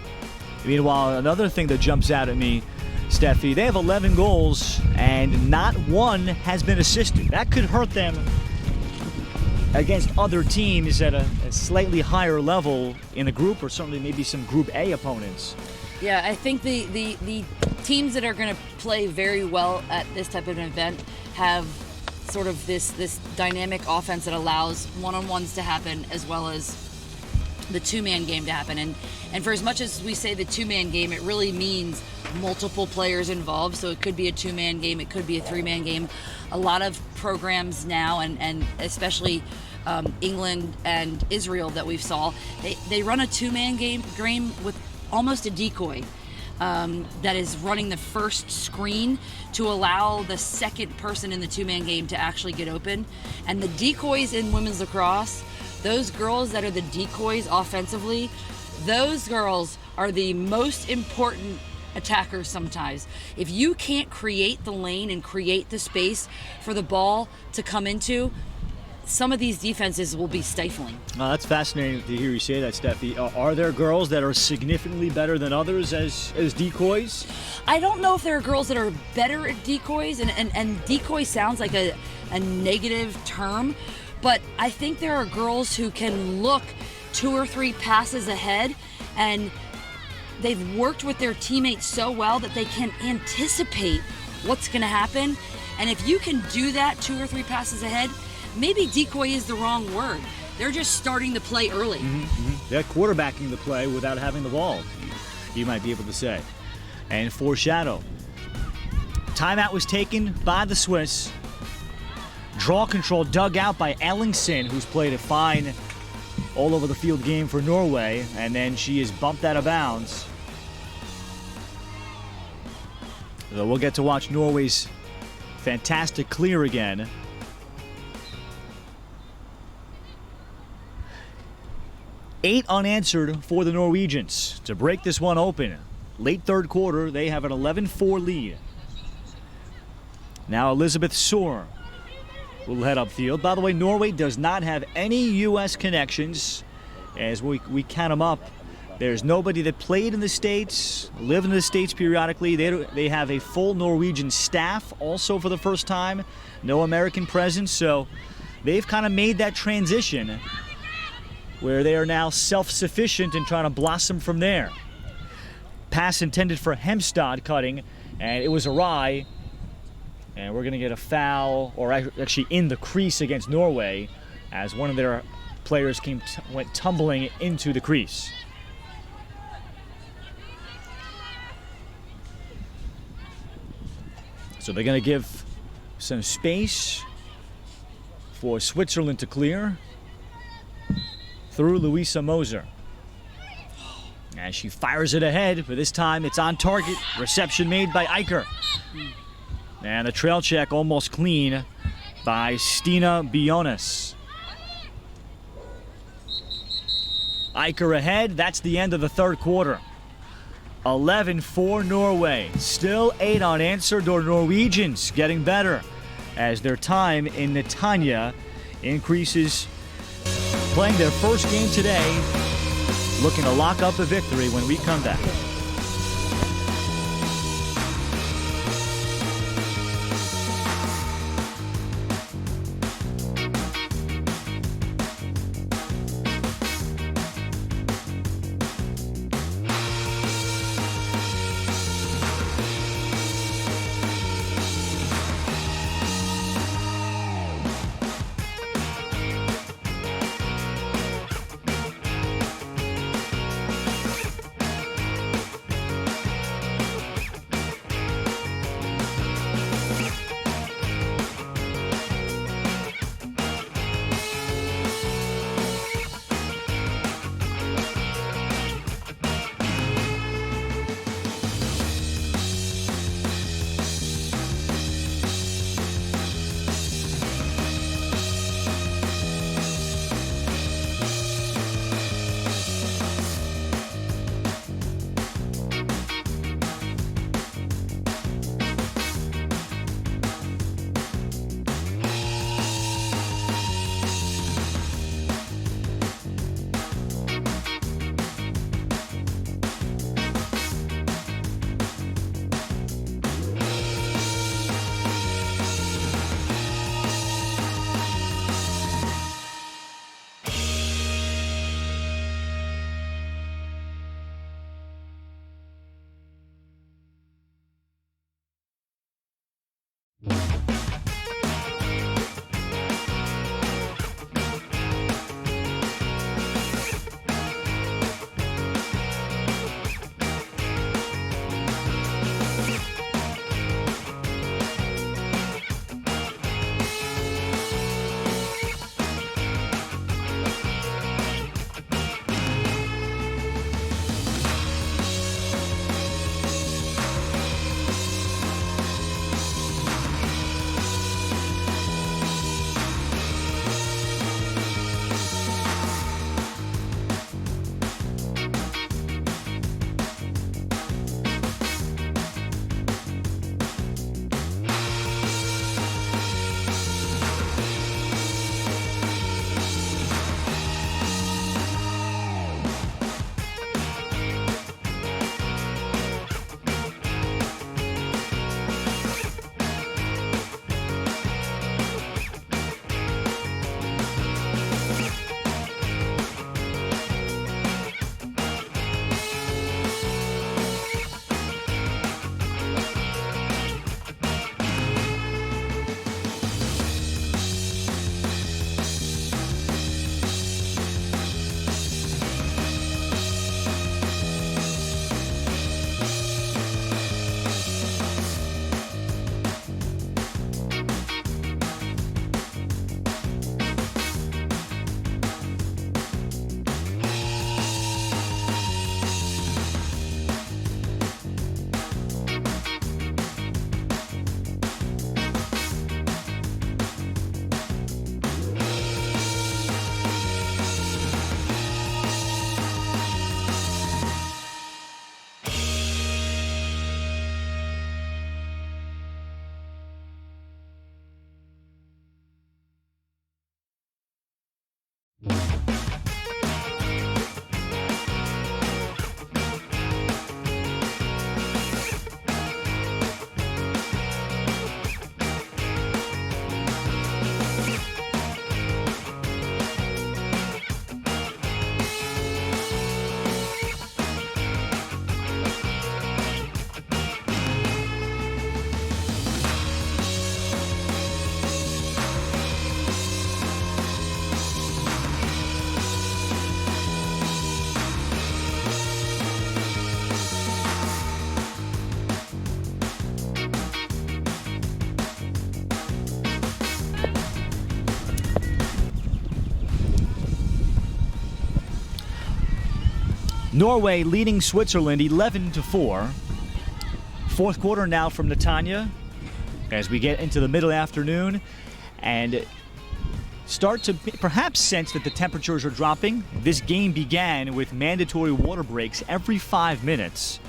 meanwhile, another thing that jumps out at me, Steffi, they have 11 goals and not one has been assisted. That could hurt them against other teams at a slightly higher level in the group, or certainly maybe some Group A opponents. Yeah, I think the teams that are going to play very well at this type of an event have sort of this dynamic offense that allows one-on-ones to happen as well as the two-man game to happen. And for as much as we say the two-man game, it really means multiple players involved. So it could be a two-man game, it could be a three-man game. A lot of programs now, and especially England and Israel that we've saw, they run a two-man game with almost a decoy that is running the first screen to allow the second person in the two-man game to actually get open. And the decoys in women's lacrosse, those girls that are the decoys offensively, those girls are the most important attackers sometimes. If you can't create the lane and create the space for the ball to come into, some of these defenses will be stifling. That's fascinating to hear you say that, Steffi. Are there girls that are significantly better than others as decoys? I don't know if there are girls that are better at decoys, and decoy sounds like a negative term, but I think there are girls who can look 2 or 3 passes ahead, and they've worked with their teammates so well that they can anticipate what's going to happen. And if you can do that 2 or 3 passes ahead, maybe decoy is the wrong word. They're just starting the play early. They're quarterbacking the play without having the ball, you might be able to say. And foreshadow. Timeout was taken by the Swiss. Draw control dug out by Ellingsen, who's played a fine all over the field game for Norway, and then she is bumped out of bounds. So we'll get to watch Norway's fantastic clear again. Eight unanswered for the Norwegians to break this one open. Late third quarter, they have an 11-4 lead. Now Elizabeth Sohr will head upfield. By the way, Norway does not have any U.S. connections. As we count them up, there's nobody that played in the States, lived in the States periodically. They have a full Norwegian staff also for the first time. No American presence, so they've kind of made that transition where they are now self-sufficient and trying to blossom from there. Pass intended for Hempstad cutting, and it was awry. And we're going to get a foul, or actually in the crease against Norway, as one of their players went tumbling into the crease. So they're going to give some space for Switzerland to clear through Louisa Moser. As she fires it ahead, but this time it's on target. Reception made by Eicher. And the trail check almost clean by Stina Bionis. Eicher ahead. That's the end of the third quarter. 11-4 Norway. Still 8 unanswered, or Norwegians getting better as their time in Netanya increases. Playing their first game today, looking to lock up a victory when we come back. Norway leading Switzerland 11-4. Fourth quarter now from Netanya as we get into the middle afternoon and start to perhaps sense that the temperatures are dropping. This game began with mandatory water breaks every 5 minutes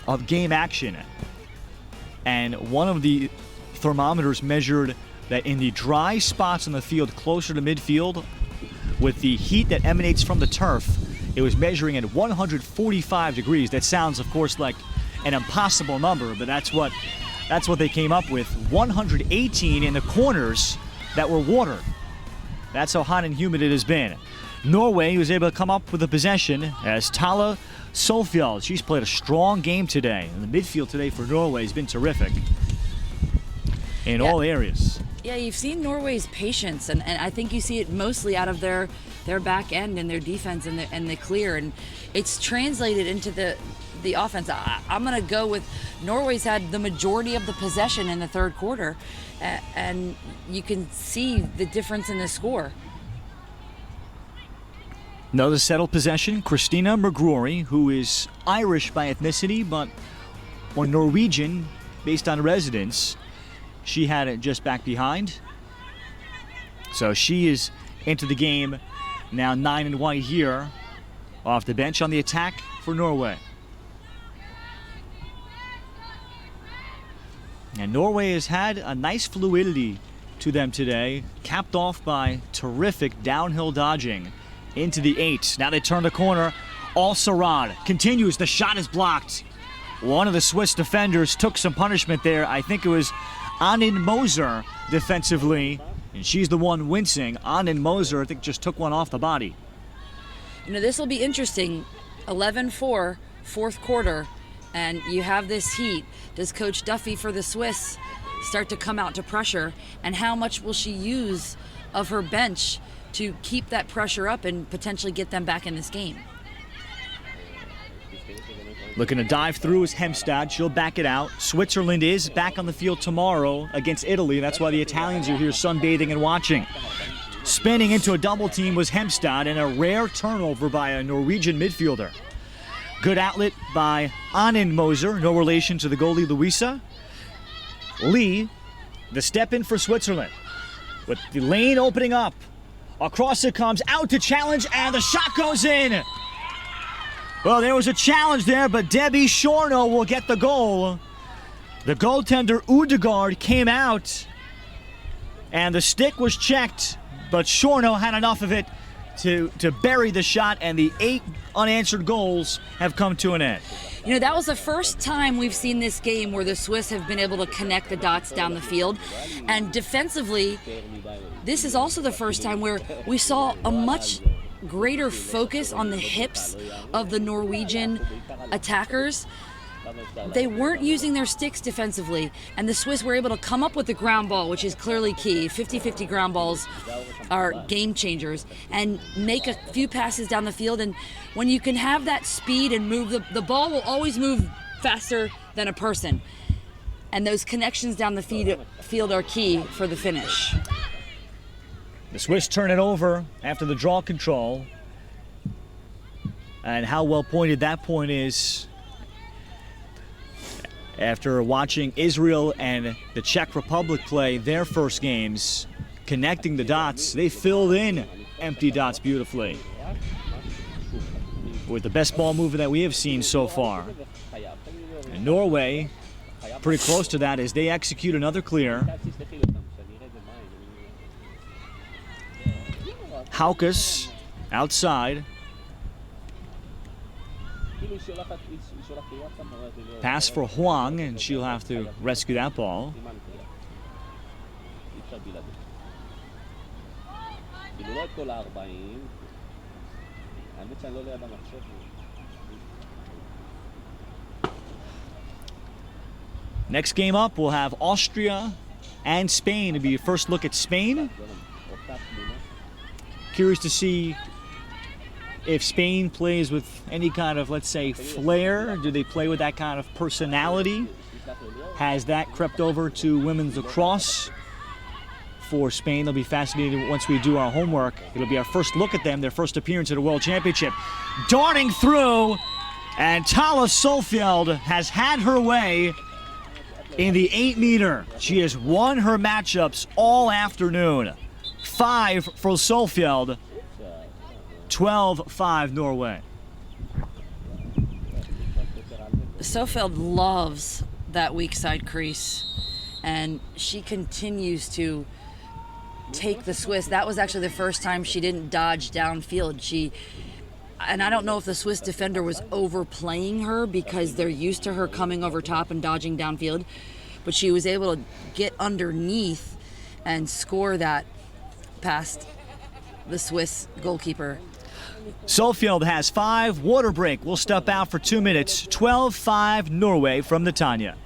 of game action. And one of the thermometers measured that in the dry spots on the field closer to midfield, with the heat that emanates from the turf, it was measuring at 145 degrees. That sounds, of course, like an impossible number, but that's what they came up with. 118 in the corners that were water. That's how hot and humid it has been. Norway was able to come up with a possession as Tala Solfjeld. She's played a strong game today. And the midfield today for Norway has been terrific in all areas. Yeah, you've seen Norway's patience, and I think you see it mostly out of their back end and their defense and the clear, and it's translated into the offense. I'm going to go with Norway's had the majority of the possession in the third quarter, and you can see the difference in the score. Another settled possession, Christina McGrory, who is Irish by ethnicity, but or Norwegian based on residence. She had it just back behind. So she is into the game now, 9 and white here, off the bench on the attack for Norway. And Norway has had a nice fluidity to them today, capped off by terrific downhill dodging into the 8. Now they turn the corner. Al-Sarrad continues. The shot is blocked. One of the Swiss defenders took some punishment there. I think it was Annin Moser defensively, and she's the one wincing. Annin Moser, I think, just took one off the body. You know, this will be interesting. 11-4, fourth quarter, and you have this heat. Does Coach Duffy for the Swiss start to come out to pressure, and how much will she use of her bench to keep that pressure up and potentially get them back in this game? Looking to dive through is Hemstad. She'll back it out. Switzerland is back on the field tomorrow against Italy. That's why the Italians are here sunbathing and watching. Spinning into a double team was Hemstad, and a rare turnover by a Norwegian midfielder. Good outlet by Annin Moser, no relation to the goalie Louisa. Lee, the step in for Switzerland. With the lane opening up. Across it comes, out to challenge, and the shot goes in. Well, there was a challenge there, but Debbie Shorno will get the goal. The goaltender Udegaard came out, and the stick was checked, but Shorno had enough of it to bury the shot, and the 8 unanswered goals have come to an end. You know, that was the first time we've seen this game where the Swiss have been able to connect the dots down the field. And defensively, this is also the first time where we saw a much greater focus on the hips of the Norwegian attackers. They weren't using their sticks defensively, and the Swiss were able to come up with the ground ball, which is clearly key. 50-50 ground balls are game changers, and make a few passes down the field. And when you can have that speed and move, the ball will always move faster than a person. And those connections down the field are key for the finish. The Swiss turn it over after the draw control. And how well pointed that point is. After watching Israel and the Czech Republic play their first games, connecting the dots, they filled in empty dots beautifully. With the best ball mover that we have seen so far. And Norway, pretty close to that as they execute another clear. Haukus outside. Pass for Huang, and she'll have to rescue that ball. Next game up, we'll have Austria and Spain. It'll be a first look at Spain. Curious to see if Spain plays with any kind of, let's say, flair. Do they play with that kind of personality? Has that crept over to women's lacrosse for Spain. They'll be fascinated once we do our homework. It'll be our first look at them, their first appearance at a World Championship. Darting through, and Tala Solfjeld has had her way in the 8-meter. She has won her matchups all afternoon. 5 for Solfjeld, 12-5 Norway. Solfjeld loves that weak side crease, and she continues to take the Swiss. That was actually the first time she didn't dodge downfield. And I don't know if the Swiss defender was overplaying her because they're used to her coming over top and dodging downfield, but she was able to get underneath and score that past the Swiss goalkeeper. Solfjeld has 5. Water break. We'll step out for 2 minutes. 12-5 Norway from the Tanya.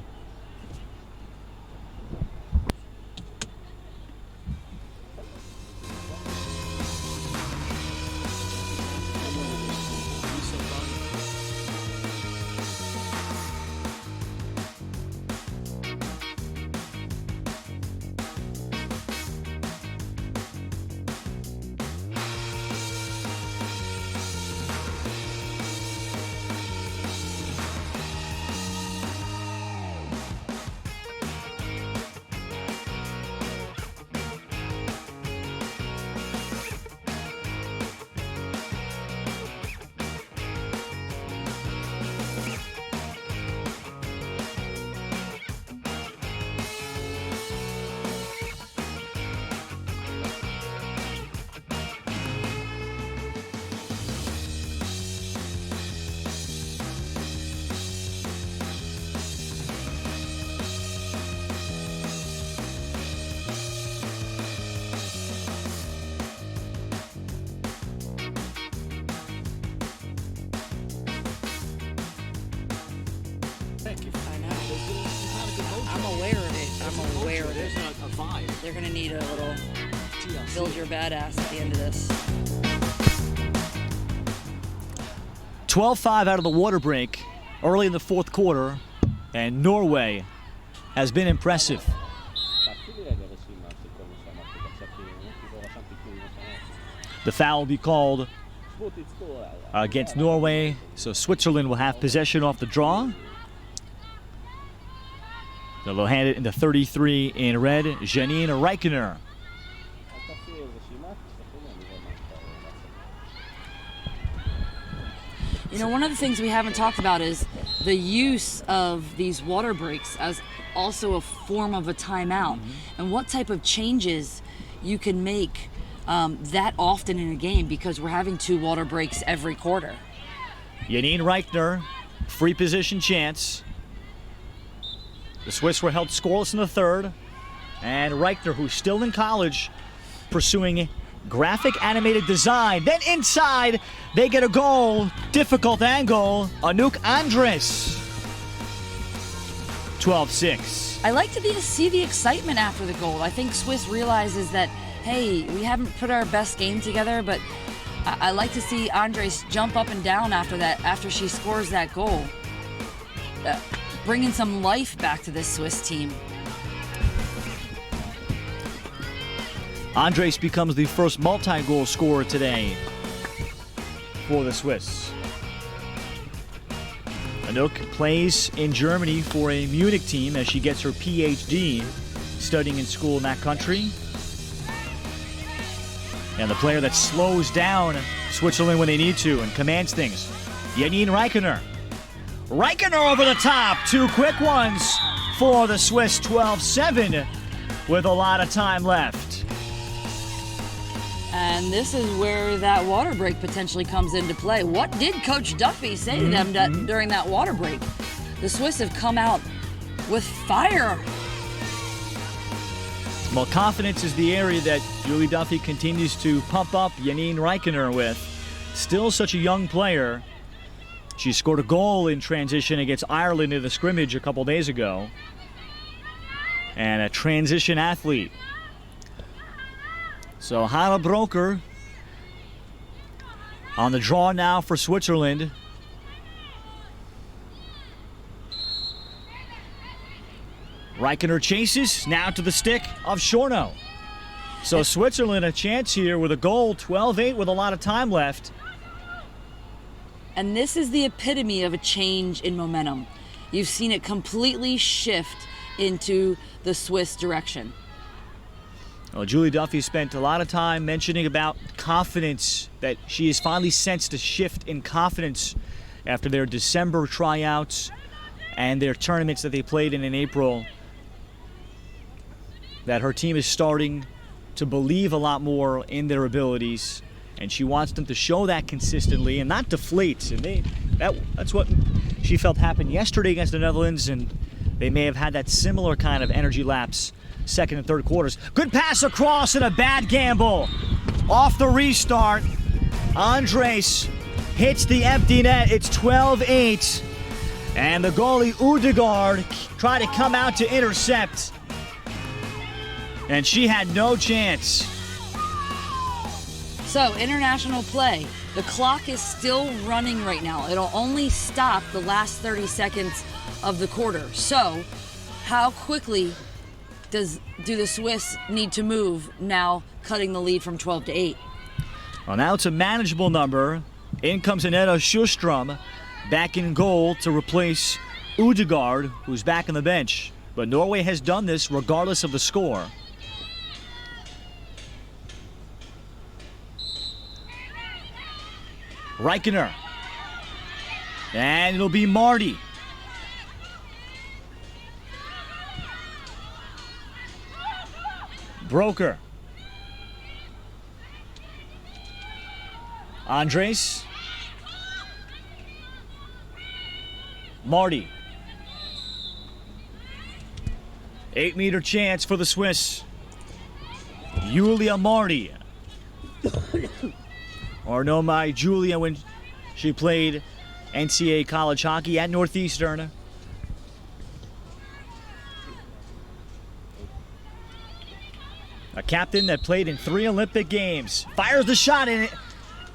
I'm aware of it. I'm aware of it. They're going to need a little build your badass at the end of this. 12-5 out of the water break early in the fourth quarter, and Norway has been impressive. The foul will be called against Norway, so Switzerland will have possession off the draw. They'll hand it into 33 in red, Janine Reichener. You know, one of the things we haven't talked about is the use of these water breaks as also a form of a timeout, and what type of changes you can make that often in a game, because we're having 2 water breaks every quarter. Janine Reichner, free position chance. The Swiss were held scoreless in the third, and Reichner, who's still in college, pursuing graphic animated design. Then inside, they get a goal. Difficult angle. Anouk Andres. 12-6. I like to see the excitement after the goal. I think Swiss realizes that, hey, we haven't put our best game together, but I like to see Andres jump up and down after that, after she scores that goal. Bringing some life back to this Swiss team. Andres becomes the first multi-goal scorer today for the Swiss. Anouk plays in Germany for a Munich team as she gets her PhD studying in school in that country. And the player that slows down Switzerland when they need to and commands things, Janine Reichener. Reichener over the top. 2 quick ones for the Swiss. 12-7 with a lot of time left. And this is where that water break potentially comes into play. What did Coach Duffy say to them during that water break? The Swiss have come out with fire. Well, confidence is the area that Julie Duffy continues to pump up Janine Reichener with. Still such a young player. She scored a goal in transition against Ireland in the scrimmage a couple days ago. And a transition athlete. So Hanna Broker on the draw now for Switzerland. Reichener chases, now to the stick of Shorno. So Switzerland a chance here with a goal, 12-8 with a lot of time left. And this is the epitome of a change in momentum. You've seen it completely shift into the Swiss direction. Well, Julie Duffy spent a lot of time mentioning about confidence, that she has finally sensed a shift in confidence after their December tryouts and their tournaments that they played in April, that her team is starting to believe a lot more in their abilities, and she wants them to show that consistently and not deflate. And that's what she felt happened yesterday against the Netherlands, and they may have had that similar kind of energy lapse second and third quarters. Good pass across and a bad gamble. Off the restart, Andres hits the empty net. It's 12-8. And the goalie, Udegaard, tried to come out to intercept. And she had no chance. So, international play. The clock is still running right now. It'll only stop the last 30 seconds of the quarter. So, how quickly do the Swiss need to move now, cutting the lead from 12-8? Well, now it's a manageable number. In comes Annette Sjöström back in goal to replace Udegaard, who's back on the bench. But Norway has done this regardless of the score. Reichner. And it'll be Marty. Broker. Andres. Marty. 8-meter chance for the Swiss. Julia Marty. Or know my Julia when she played NCAA college hockey at Northeastern. A captain that played in 3 Olympic Games. Fires the shot in it.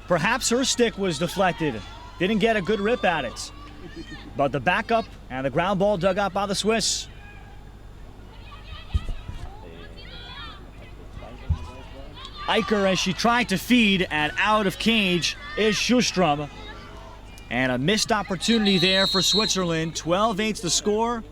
Perhaps her stick was deflected. Didn't get a good rip at it. But the backup and the ground ball dug out by the Swiss. Eicher, as she tried to feed and out of cage, is Sjöström. And a missed opportunity there for Switzerland. 12-8's the score.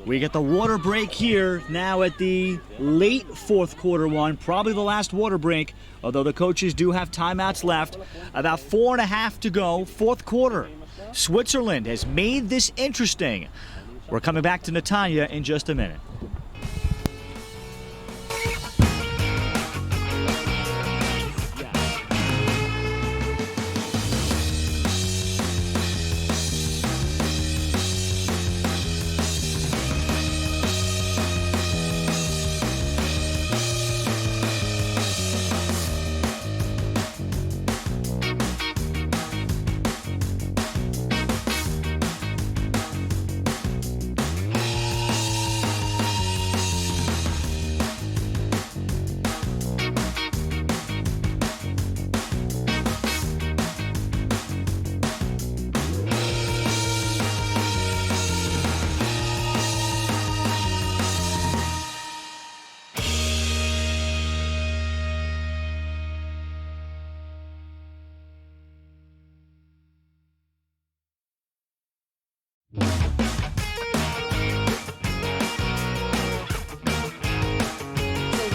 We get the water break here now at the late fourth quarter one, probably the last water break, although the coaches do have timeouts left. About 4.5 to go, fourth quarter. Switzerland has made this interesting. We're coming back to Netanya in just a minute.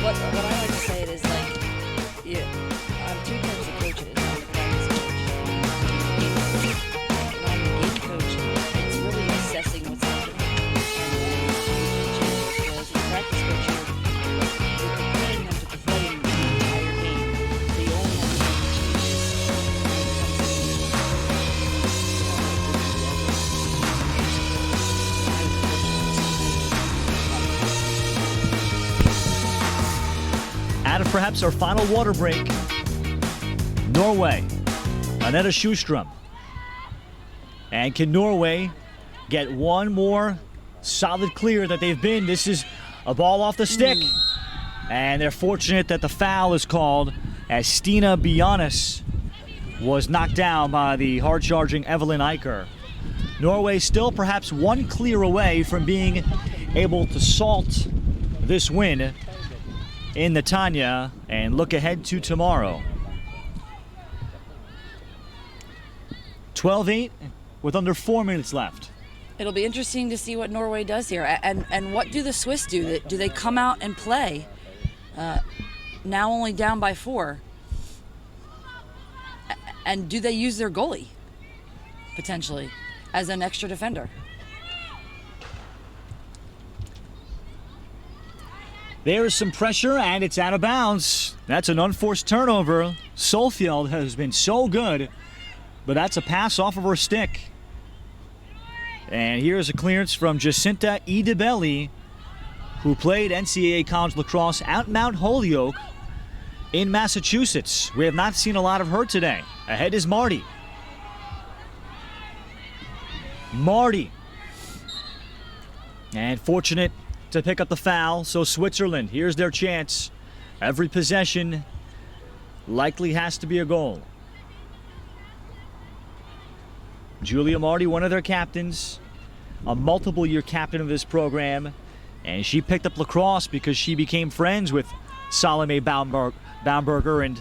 What I like to say it is like, yeah, I'm two types of coaches. I'm the practice coach and I'm the game coach. It's really assessing what's happening and then changes. Whereas the practice coach, you're preparing them to play in the entire game. So you only have to make Out of perhaps our final water break, Norway, Annette Sjöström. And can Norway get one more solid clear that they've been? This is a ball off the stick. And they're fortunate that the foul is called as Stina Bionis was knocked down by the hard-charging Evelyn Eicher. Norway still perhaps one clear away from being able to salt this win in Netanya and look ahead to tomorrow. 12-8 with under 4 minutes left. It'll be interesting to see what Norway does here. And what do the Swiss do? Do they come out and play? Now only down by 4. And do they use their goalie, potentially, as an extra defender? There is some pressure, and it's out of bounds. That's an unforced turnover. Solfjeld has been so good, but that's a pass off of her stick. And here's a clearance from Jacinta Idebelli, who played NCAA college lacrosse at Mount Holyoke in Massachusetts. We have not seen a lot of her today. Ahead is Marty. And fortunate to pick up the foul, so Switzerland, here's their chance. Every possession likely has to be a goal. Julia Marty, one of their captains, a multiple-year captain of this program, and she picked up lacrosse because she became friends with Salome Baumberger, and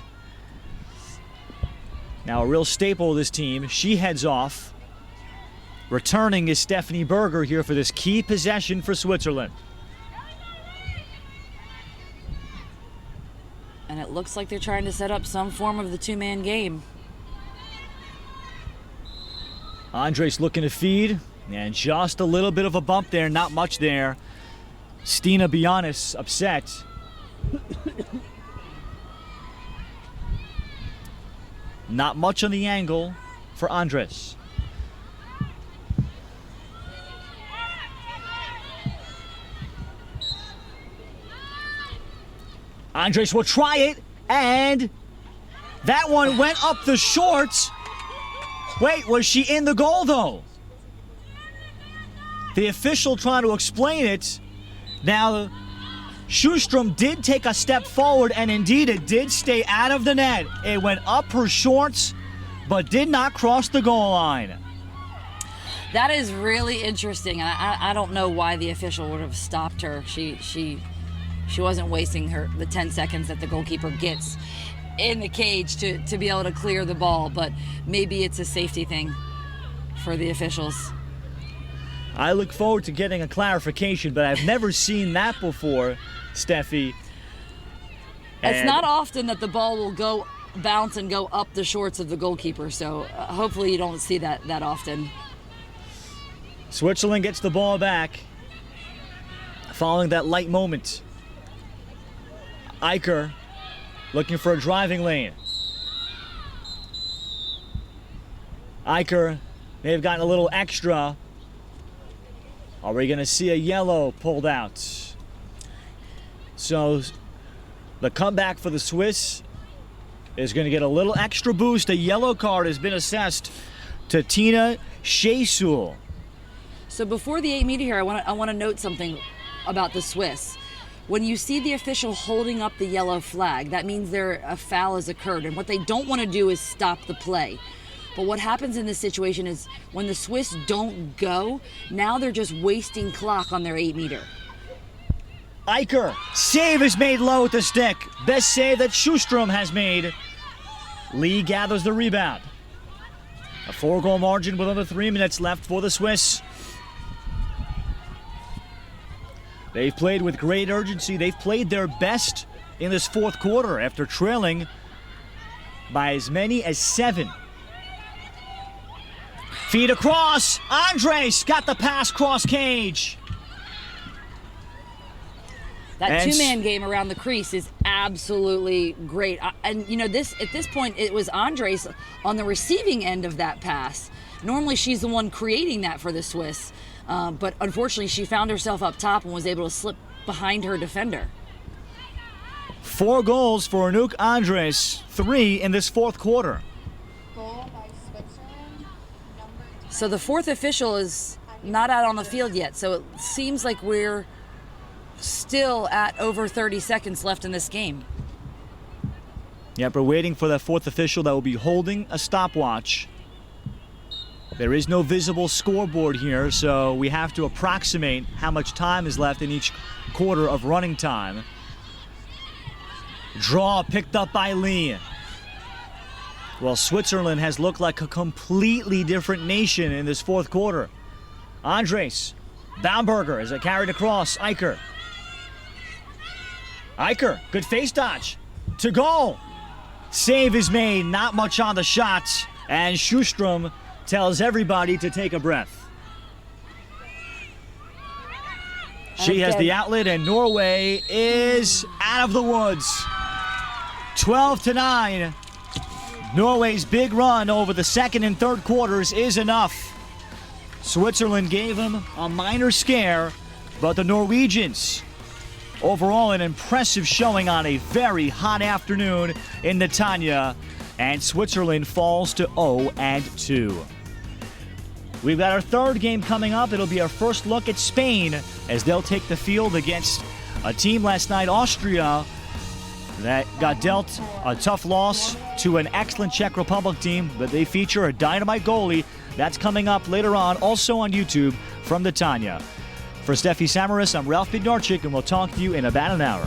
now a real staple of this team. She heads off. Returning is Stephanie Berger here for this key possession for Switzerland. And it looks like they're trying to set up some form of the two-man game. Andres looking to feed, and just a little bit of a bump there, not much there. Stina Bionis upset. Not much on the angle for Andres. Andres will try it, and that one went up the shorts. Wait, was she in the goal though? The official trying to explain it. Now, Sjostrom did take a step forward, and indeed it did stay out of the net. It went up her shorts, but did not cross the goal line. That is really interesting. I don't know why the official would have stopped her. She wasn't wasting the 10 seconds that the goalkeeper gets in the cage to be able to clear the ball, but maybe it's a safety thing for the officials. I look forward to getting a clarification, but I've never seen that before, Steffi. It's not often that the ball will bounce and go up the shorts of the goalkeeper, so hopefully you don't see that often. Switzerland gets the ball back following that light moment. Eicher looking for a driving lane. Eicher may have gotten a little extra. Are we going to see a yellow pulled out? So the comeback for the Swiss is going to get a little extra boost. A yellow card has been assessed to Tina Shesul. So before the 8-meter here, I want to note something about the Swiss. When you see the official holding up the yellow flag, that means a foul has occurred, and what they don't want to do is stop the play. But what happens in this situation is when the Swiss don't go, now they're just wasting clock on their 8-meter. Eicher, save is made low with the stick. Best save that Sjostrom has made. Lee gathers the rebound. A 4-goal margin with under 3 minutes left for the Swiss. They've played with great urgency. They've played their best in this fourth quarter after trailing by as many as 7. Feed across. Andres got the pass cross cage. That two-man game around the crease is absolutely great. And you know, at this point, it was Andres on the receiving end of that pass. Normally, she's the one creating that for the Swiss. But unfortunately, she found herself up top and was able to slip behind her defender. 4 goals for Anouk Andres, 3 in this fourth quarter. Goal by Switzerland, number 10. So the fourth official is not out on the field yet. So it seems like we're still at over 30 seconds left in this game. Yep, we're waiting for that fourth official that will be holding a stopwatch. There is no visible scoreboard here, so we have to approximate how much time is left in each quarter of running time. Draw picked up by Lee. Well, Switzerland has looked like a completely different nation in this fourth quarter. Andres, Baumberger as it carried across. Eicher, good face dodge. To goal. Save is made, not much on the shot. And Sjustrom tells everybody to take a breath. She has the outlet, and Norway is out of the woods. 12-9. Norway's big run over the second and third quarters is enough. Switzerland gave them a minor scare, but the Norwegians, overall an impressive showing on a very hot afternoon in Netanya, and Switzerland falls to 0-2. We've got our third game coming up. It'll be our first look at Spain as they'll take the field against a team last night, Austria, that got dealt a tough loss to an excellent Czech Republic team, but they feature a dynamite goalie. That's coming up later on, also on YouTube from Netanya. For Steffi Samaras, I'm Ralph Bednarczyk, and we'll talk to you in about an hour.